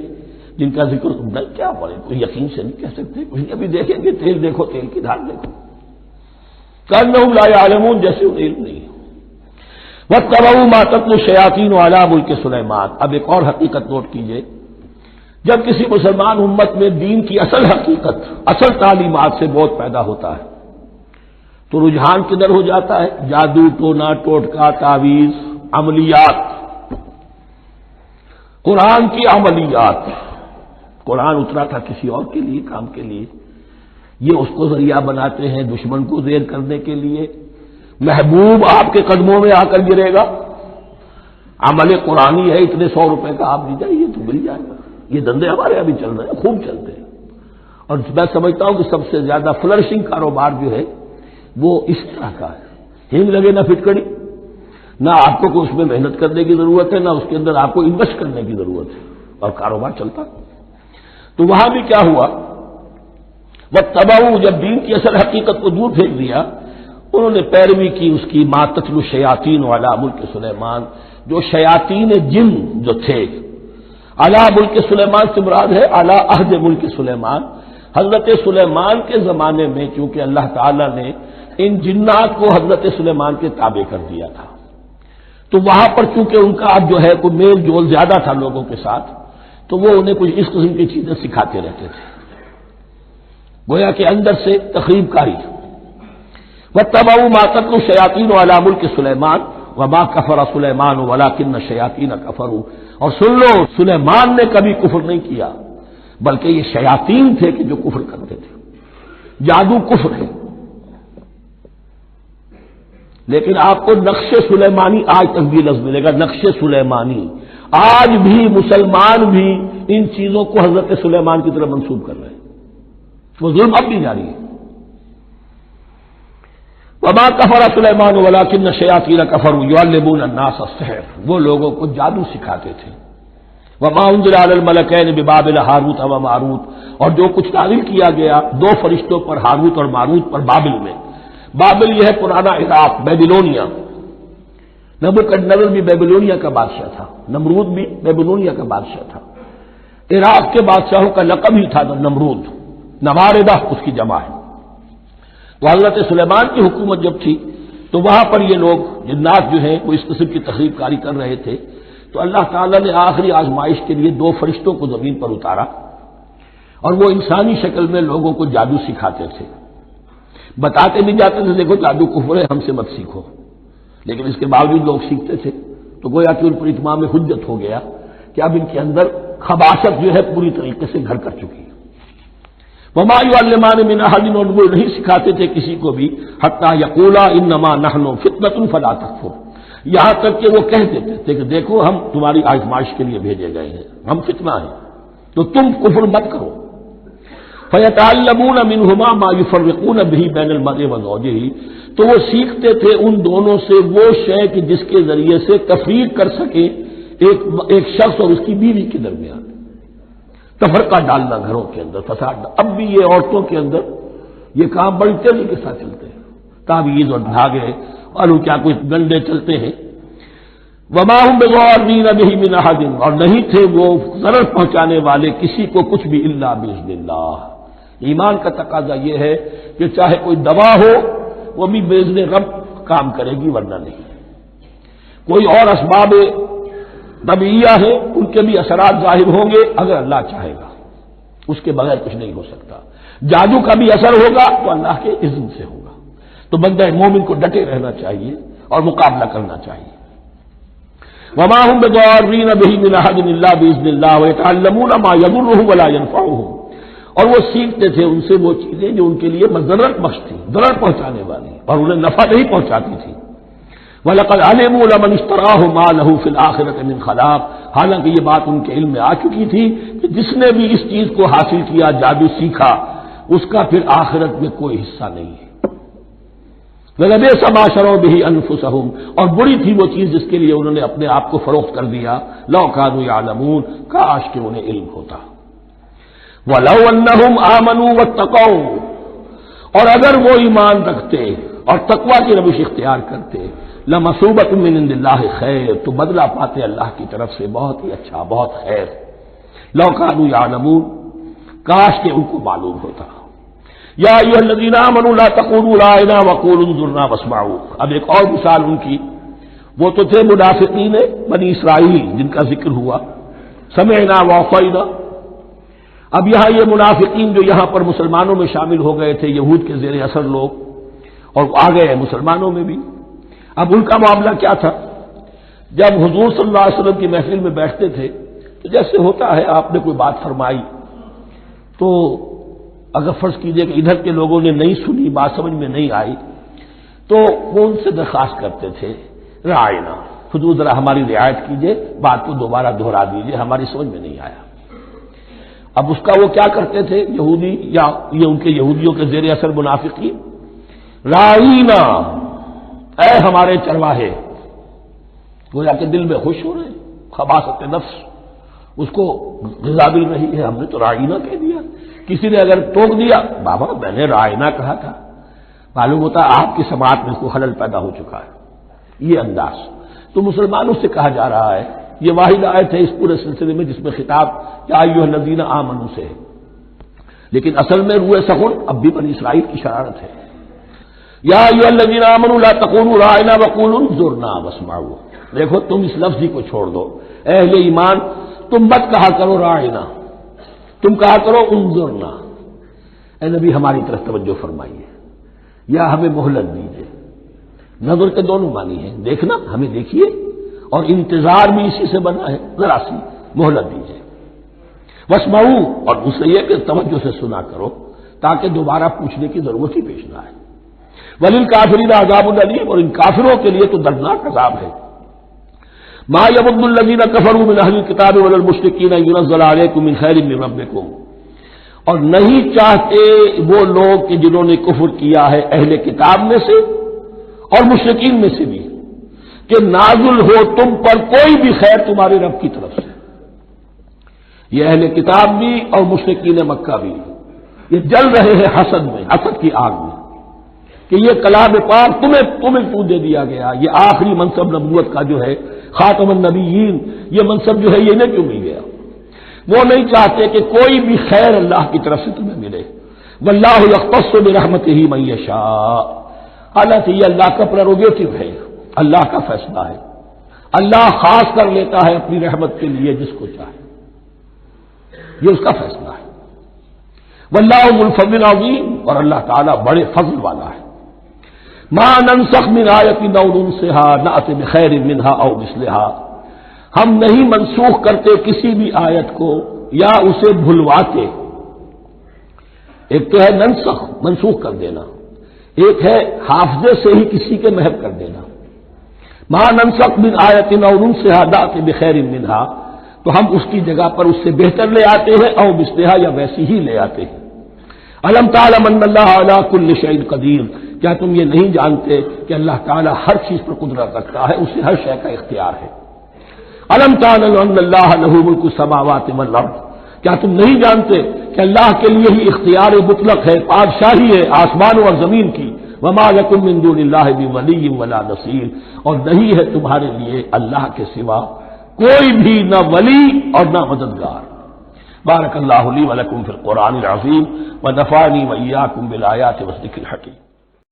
جن کا ذکر نہیں، کیا بولے، کوئی یقین سے نہیں کہہ سکتے، کچھ نبی دیکھیں گے، تیل دیکھو، تیل کی دھار دیکھو، کأنہم لا یعلمون، جیسے انہیں علم نہیں ہے۔ واتبعوا ما تتلو الشیاطین علی ملک سلیمان، اب ایک اور حقیقت نوٹ کیجئے، جب کسی مسلمان امت میں دین کی اصل حقیقت، اصل تعلیمات سے بہت پیدا ہوتا ہے تو رجحان کدھر ہو جاتا ہے؟ جادو، ٹونا، ٹوٹکا، تعویذ، عملیات، قرآن کی عملیات۔ قرآن اترا تھا کسی اور کے لیے، کام کے لیے، یہ اس کو ذریعہ بناتے ہیں دشمن کو زیر کرنے کے لیے۔ محبوب آپ کے قدموں میں آ کر گرے گا، عمل قرآنی ہے، اتنے 100 روپے کا آپ لی جائیے تو مل جائے گا۔ یہ دندے ہمارے ابھی چل رہے ہیں، خوب چلتے ہیں، اور میں سمجھتا ہوں کہ سب سے زیادہ فلرشنگ کاروبار جو ہے وہ اس طرح کا ہے۔ ہنگ لگے نہ فٹکڑی، نہ آپ کو اس میں محنت کرنے کی ضرورت ہے، نہ اس کے اندر آپ کو انویسٹ کرنے کی ضرورت ہے، اور کاروبار چلتا۔ تو وہاں بھی کیا ہوا، واتبعوا، جب دین کی اصل حقیقت کو دور پھینک دیا، انہوں نے پیروی کی اس کی ما تتلو الشیاطین علی ملک سلیمان، جو شیاطین جن جو تھے، علی ملک سلیمان سے مراد ہے علی عہد ملک سلیمان، حضرت سلیمان کے زمانے میں چونکہ اللہ تعالی نے ان جنات کو حضرت سلیمان کے تابع کر دیا تھا، تو وہاں پر چونکہ ان کا اب جو ہے کوئی میل جول زیادہ تھا لوگوں کے ساتھ، تو وہ انہیں کچھ اس قسم کی چیزیں سکھاتے رہتے تھے، گویا کہ اندر سے تخریب کاری۔ واتبعوا ما تتلو الشیاطین علی ملک سلیمان وما کفر سلیمان ولکن الشیاطین کفروا، اور سن لو، سلیمان نے کبھی کفر نہیں کیا، بلکہ یہ شیاطین تھے کہ جو کفر کرتے تھے۔ جادو کفر ہے، لیکن آپ کو نقش سلیمانی آج تک بھی لفظ ملے گا، نقش سلیمانی۔ آج بھی مسلمان بھی ان چیزوں کو حضرت سلیمان کی طرف منسوب کر رہے ہیں، وہ ظلم اب بھی جاری ہے۔ وما کفر سلیمان ولکن الشیاطین کفروا یعلمون الناس السحر، وہ لوگوں کو جادو سکھاتے تھے۔ وما انزل علی الملکین ببابل ہاروت و ماروت، اور جو کچھ نازل کیا گیا 2 فرشتوں پر، ہاروت اور ماروت پر، بابل میں۔ بابل یہ ہے پرانا عراق، بیبلونیا۔ نبوکدنضر بھی بیبلونیا کا بادشاہ تھا، نمرود بھی بیبلونیا کا بادشاہ تھا۔ عراق کے بادشاہوں کا لقب ہی تھا نمرود، نواردہ اس کی جمع ہے۔ تو حضرت سلیمان کی حکومت جب تھی تو وہاں پر یہ لوگ جنات جو ہیں وہ اس قسم کی تخریب کاری کر رہے تھے، تو اللہ تعالیٰ نے آخری آزمائش کے لیے 2 فرشتوں کو زمین پر اتارا، اور وہ انسانی شکل میں لوگوں کو جادو سکھاتے تھے، بتاتے بھی جاتے تھے دیکھو جادو کفر ہے، ہم سے مت سیکھو، لیکن اس کے باوجود لوگ سیکھتے تھے، تو گویا کہ ان پر اتمام حجت ہو گیا کہ اب ان کے اندر خباثت جو ہے پوری طریقے سے گھر کر چکی ہے۔ وما یعلمان من احد، اور وہ نہیں سکھاتے تھے کسی کو بھی، حتی یقولا انما نحن فتنۃ فلا تکفر، یہاں تک کہ وہ کہہ دیتے تھے کہ دیکھو ہم تمہاری آزمائش کے لیے بھیجے گئے ہیں، ہم فتنہ ہیں تو تم کفر مت کرو۔ فیتعلمون منہما ما یفرقون به بین المرء وزوجہ، تو وہ سیکھتے تھے ان دونوں سے وہ شے کہ جس کے ذریعے سے تفریق کر سکے ایک شخص اور اس کی بیوی کے درمیان، تفرقہ ڈالنا گھروں کے اندر، فساد۔ اب بھی یہ عورتوں کے اندر یہ کام بڑی تیزی کے ساتھ چلتے ہیں، تعویذ اور دھاگے اور کیا کچھ گنڈے چلتے ہیں۔ وما هم بضارین بہ من احد، اور نہیں تھے وہ ضرر پہنچانے والے کسی کو کچھ بھی الا باذن اللہ۔ ایمان کا تقاضا یہ ہے کہ چاہے کوئی دوا ہو وہ بھی باذن رب کام کرے گی، ورنہ نہیں۔ کوئی اور اسباب طبیعیہ ہے، ان کے بھی اثرات ظاہر ہوں گے اگر اللہ چاہے گا، اس کے بغیر کچھ نہیں ہو سکتا۔ جادو کا بھی اثر ہوگا تو اللہ کے اذن سے ہوگا، تو بندہ مومن کو ڈٹے رہنا چاہیے اور مقابلہ کرنا چاہیے۔ وما هم بضارین بہ من احد الا باذن اللہ ویتعلمون ما یضرهم ولا ينفعهم، اور وہ سیکھتے تھے ان سے وہ چیزیں جو ان کے لیے مضرت بخش تھی، ضرر پہنچانے والی اور انہیں نفع نہیں پہنچاتی تھی۔ وَلَقَدْ عَلِمُوا لَمَنِ اشْتَرَاهُ مَا لَهُ فِي الْآخِرَةِ مِنْ خَلَاقٍ، حالانکہ یہ بات ان کے علم میں آ چکی تھی کہ جس نے بھی اس چیز کو حاصل کیا، جادو سیکھا، اس کا پھر آخرت میں کوئی حصہ نہیں ہے۔ وَلَبِئْسَ مَا شَرَوْا بِهِ أَنفُسَهُمْ، اور بری تھی وہ چیز جس کے لیے انہوں نے اپنے آپ کو فروخت کر دیا، لَوْ كَانُوا يَعْلَمُونَ، کاش کہ انہیں علم ہوتا۔ وَلَوْ أَنَّهُمْ آمَنُوا وَاتَّقَوْا، اور اگر وہ ایمان رکھتے اور تقوی کی روش اختیار کرتے، لَمَثُوبَةٌ مِّنْ عِندِ اللَّهِ خَيْرٌ، تو بدلہ پاتے اللہ کی طرف سے بہت ہی اچھا، بہت خیر۔ لَوْ كَانُوا يَعْلَمُونَ، کاش کہ ان کو معلوم ہوتا۔ یا ایھا الذین آمنوا لا تقولوا رائنا وقولوا انظرنا واسمعوا، اب ایک اور مثال ان کی، وہ تو تھے منافقین بنی اسرائیل جن کا ذکر ہوا، سمعنا وعصینا۔ اب یہاں یہ منافقین جو یہاں پر مسلمانوں میں شامل ہو گئے تھے، یہود کے زیر اثر لوگ، اور آ گئے ہیں مسلمانوں میں بھی، اب ان کا معاملہ کیا تھا؟ جب حضور صلی اللہ علیہ وسلم کی محفل میں بیٹھتے تھے تو جیسے ہوتا ہے آپ نے کوئی بات فرمائی تو اگر فرض کیجئے کہ ادھر کے لوگوں نے نہیں سنی، بات سمجھ میں نہیں آئی، تو وہ ان سے درخواست کرتے تھے رعاینا، حضور ذرا ہماری رعایت کیجئے، بات کو دوبارہ دہرا دیجئے، ہماری سمجھ میں نہیں آیا۔ اب اس کا وہ کیا کرتے تھے یہودی، یا یہ ان کے یہودیوں کے زیر اثر منافقین، رعاینا، اے ہمارے چرواہے، گویا کہ دل میں خوش ہو رہے، خباثت نفس اس کو غذا مل رہی ہے، ہم نے تو رعاینا کہہ دیا۔ کسی نے اگر ٹوک دیا، بابا میں نے رعاینا کہا تھا، معلوم ہوتا آپ کی سماعت میں کوئی خلل پیدا ہو چکا ہے، یہ انداز تو مسلمانوں سے کہا جا رہا ہے۔ یہ واحد آیت ہے اس پورے سلسلے میں جس میں خطاب یا ایھا الذین آمنوا سے ہے، لیکن اصل میں روئے سخن اب بھی بنی اسرائیل کی شرارت ہے۔ یا ایھا الذین آمنوا لا تقولوا رعاینا وقولوا انظرنا واسمعوا، دیکھو تم اس لفظ ہی کو چھوڑ دو، اے اہل ایمان تم مت کہا کرو رعاینا، تم کہا کرو انظرنا، اے نبی ہماری طرف توجہ فرمائیے، یا ہمیں مہلت دیجیے۔ نظر کے دونوں معنی ہیں، دیکھنا ہمیں دیکھیے، اور انتظار بھی اسی سے بنا ہے، ذرا سی مہلت دیجیے۔ واسمعوا، اور دوسرے یہ کہ توجہ سے سنا کرو تاکہ دوبارہ پوچھنے کی ضرورت ہی پیش نہ آئے۔ وللکافرین عذاب الیم، اور ان کافروں کے لیے تو دردناک عذاب ہے۔ ما یود الذین کفروا من اہل الکتاب ولا المشرکین ان ینزل علیکم من خیر من ربکم، اور نہیں چاہتے وہ لوگ کہ جنہوں نے کفر کیا ہے اہل کتاب میں سے اور مشرکین میں سے بھی، کہ نازل ہو تم پر کوئی بھی خیر تمہارے رب کی طرف سے۔ یہ اہل کتاب بھی اور مشرکین مکہ بھی یہ جل رہے ہیں حسد میں، حسد کی آگ میں، کہ یہ کلام پاک تمہیں کیوں دے دیا گیا، یہ آخری منصب نبوت کا جو ہے خاتم النبیین، یہ منصب جو ہے یہ انہیں کیوں مل گیا؟ وہ نہیں چاہتے کہ کوئی بھی خیر اللہ کی طرف سے تمہیں ملے۔ واللہ یختص برحمتہ من یشاء، حالانکہ یہ اللہ کا پریروگیٹو ہے، اللہ کا فیصلہ ہے، اللہ خاص کر لیتا ہے اپنی رحمت کے لیے جس کو چاہے، یہ اس کا فیصلہ ہے۔ واللہ ذو الفضل العظیم، اور اللہ تعالیٰ بڑے فضل والا ہے۔ ما ننسخ من آیۃ او ننسها نأت بخیر منها او مثلها، ہم نہیں منسوخ کرتے کسی بھی آیت کو یا اسے بھلواتے۔ ایک تو ہے ننسخ، منسوخ کر دینا، ایک ہے حافظے سے ہی کسی کے محو کر دینا۔ ما ننسخ من آیۃ او ننسها نأت بخیر منها، تو ہم اس کی جگہ پر اس سے بہتر لے آتے ہیں، او مثلها یا ویسی ہی لے آتے ہیں۔ الم تعلم ان اللہ علی کل شیء قدیر، کیا تم یہ نہیں جانتے کہ اللہ تعالیٰ ہر چیز پر قدرت رکھتا ہے، اسے ہر شے کا اختیار ہے۔ الم تعلم ان اللہ لہ ملک السماوات والارض، کیا تم نہیں جانتے کہ اللہ کے لیے ہی اختیار مطلق ہے، بادشاہی ہے آسمانوں اور زمین کی۔ وما لکم من دون اللہ من ولی ولا نصیر، اور نہیں ہے تمہارے لیے اللہ کے سوا کوئی بھی نہ ولی اور نہ مددگار۔ بارک اللہ لی ولکم فی القرآن العظیم ونفعنی وإیاکم بالآیات والذکر الحکیم۔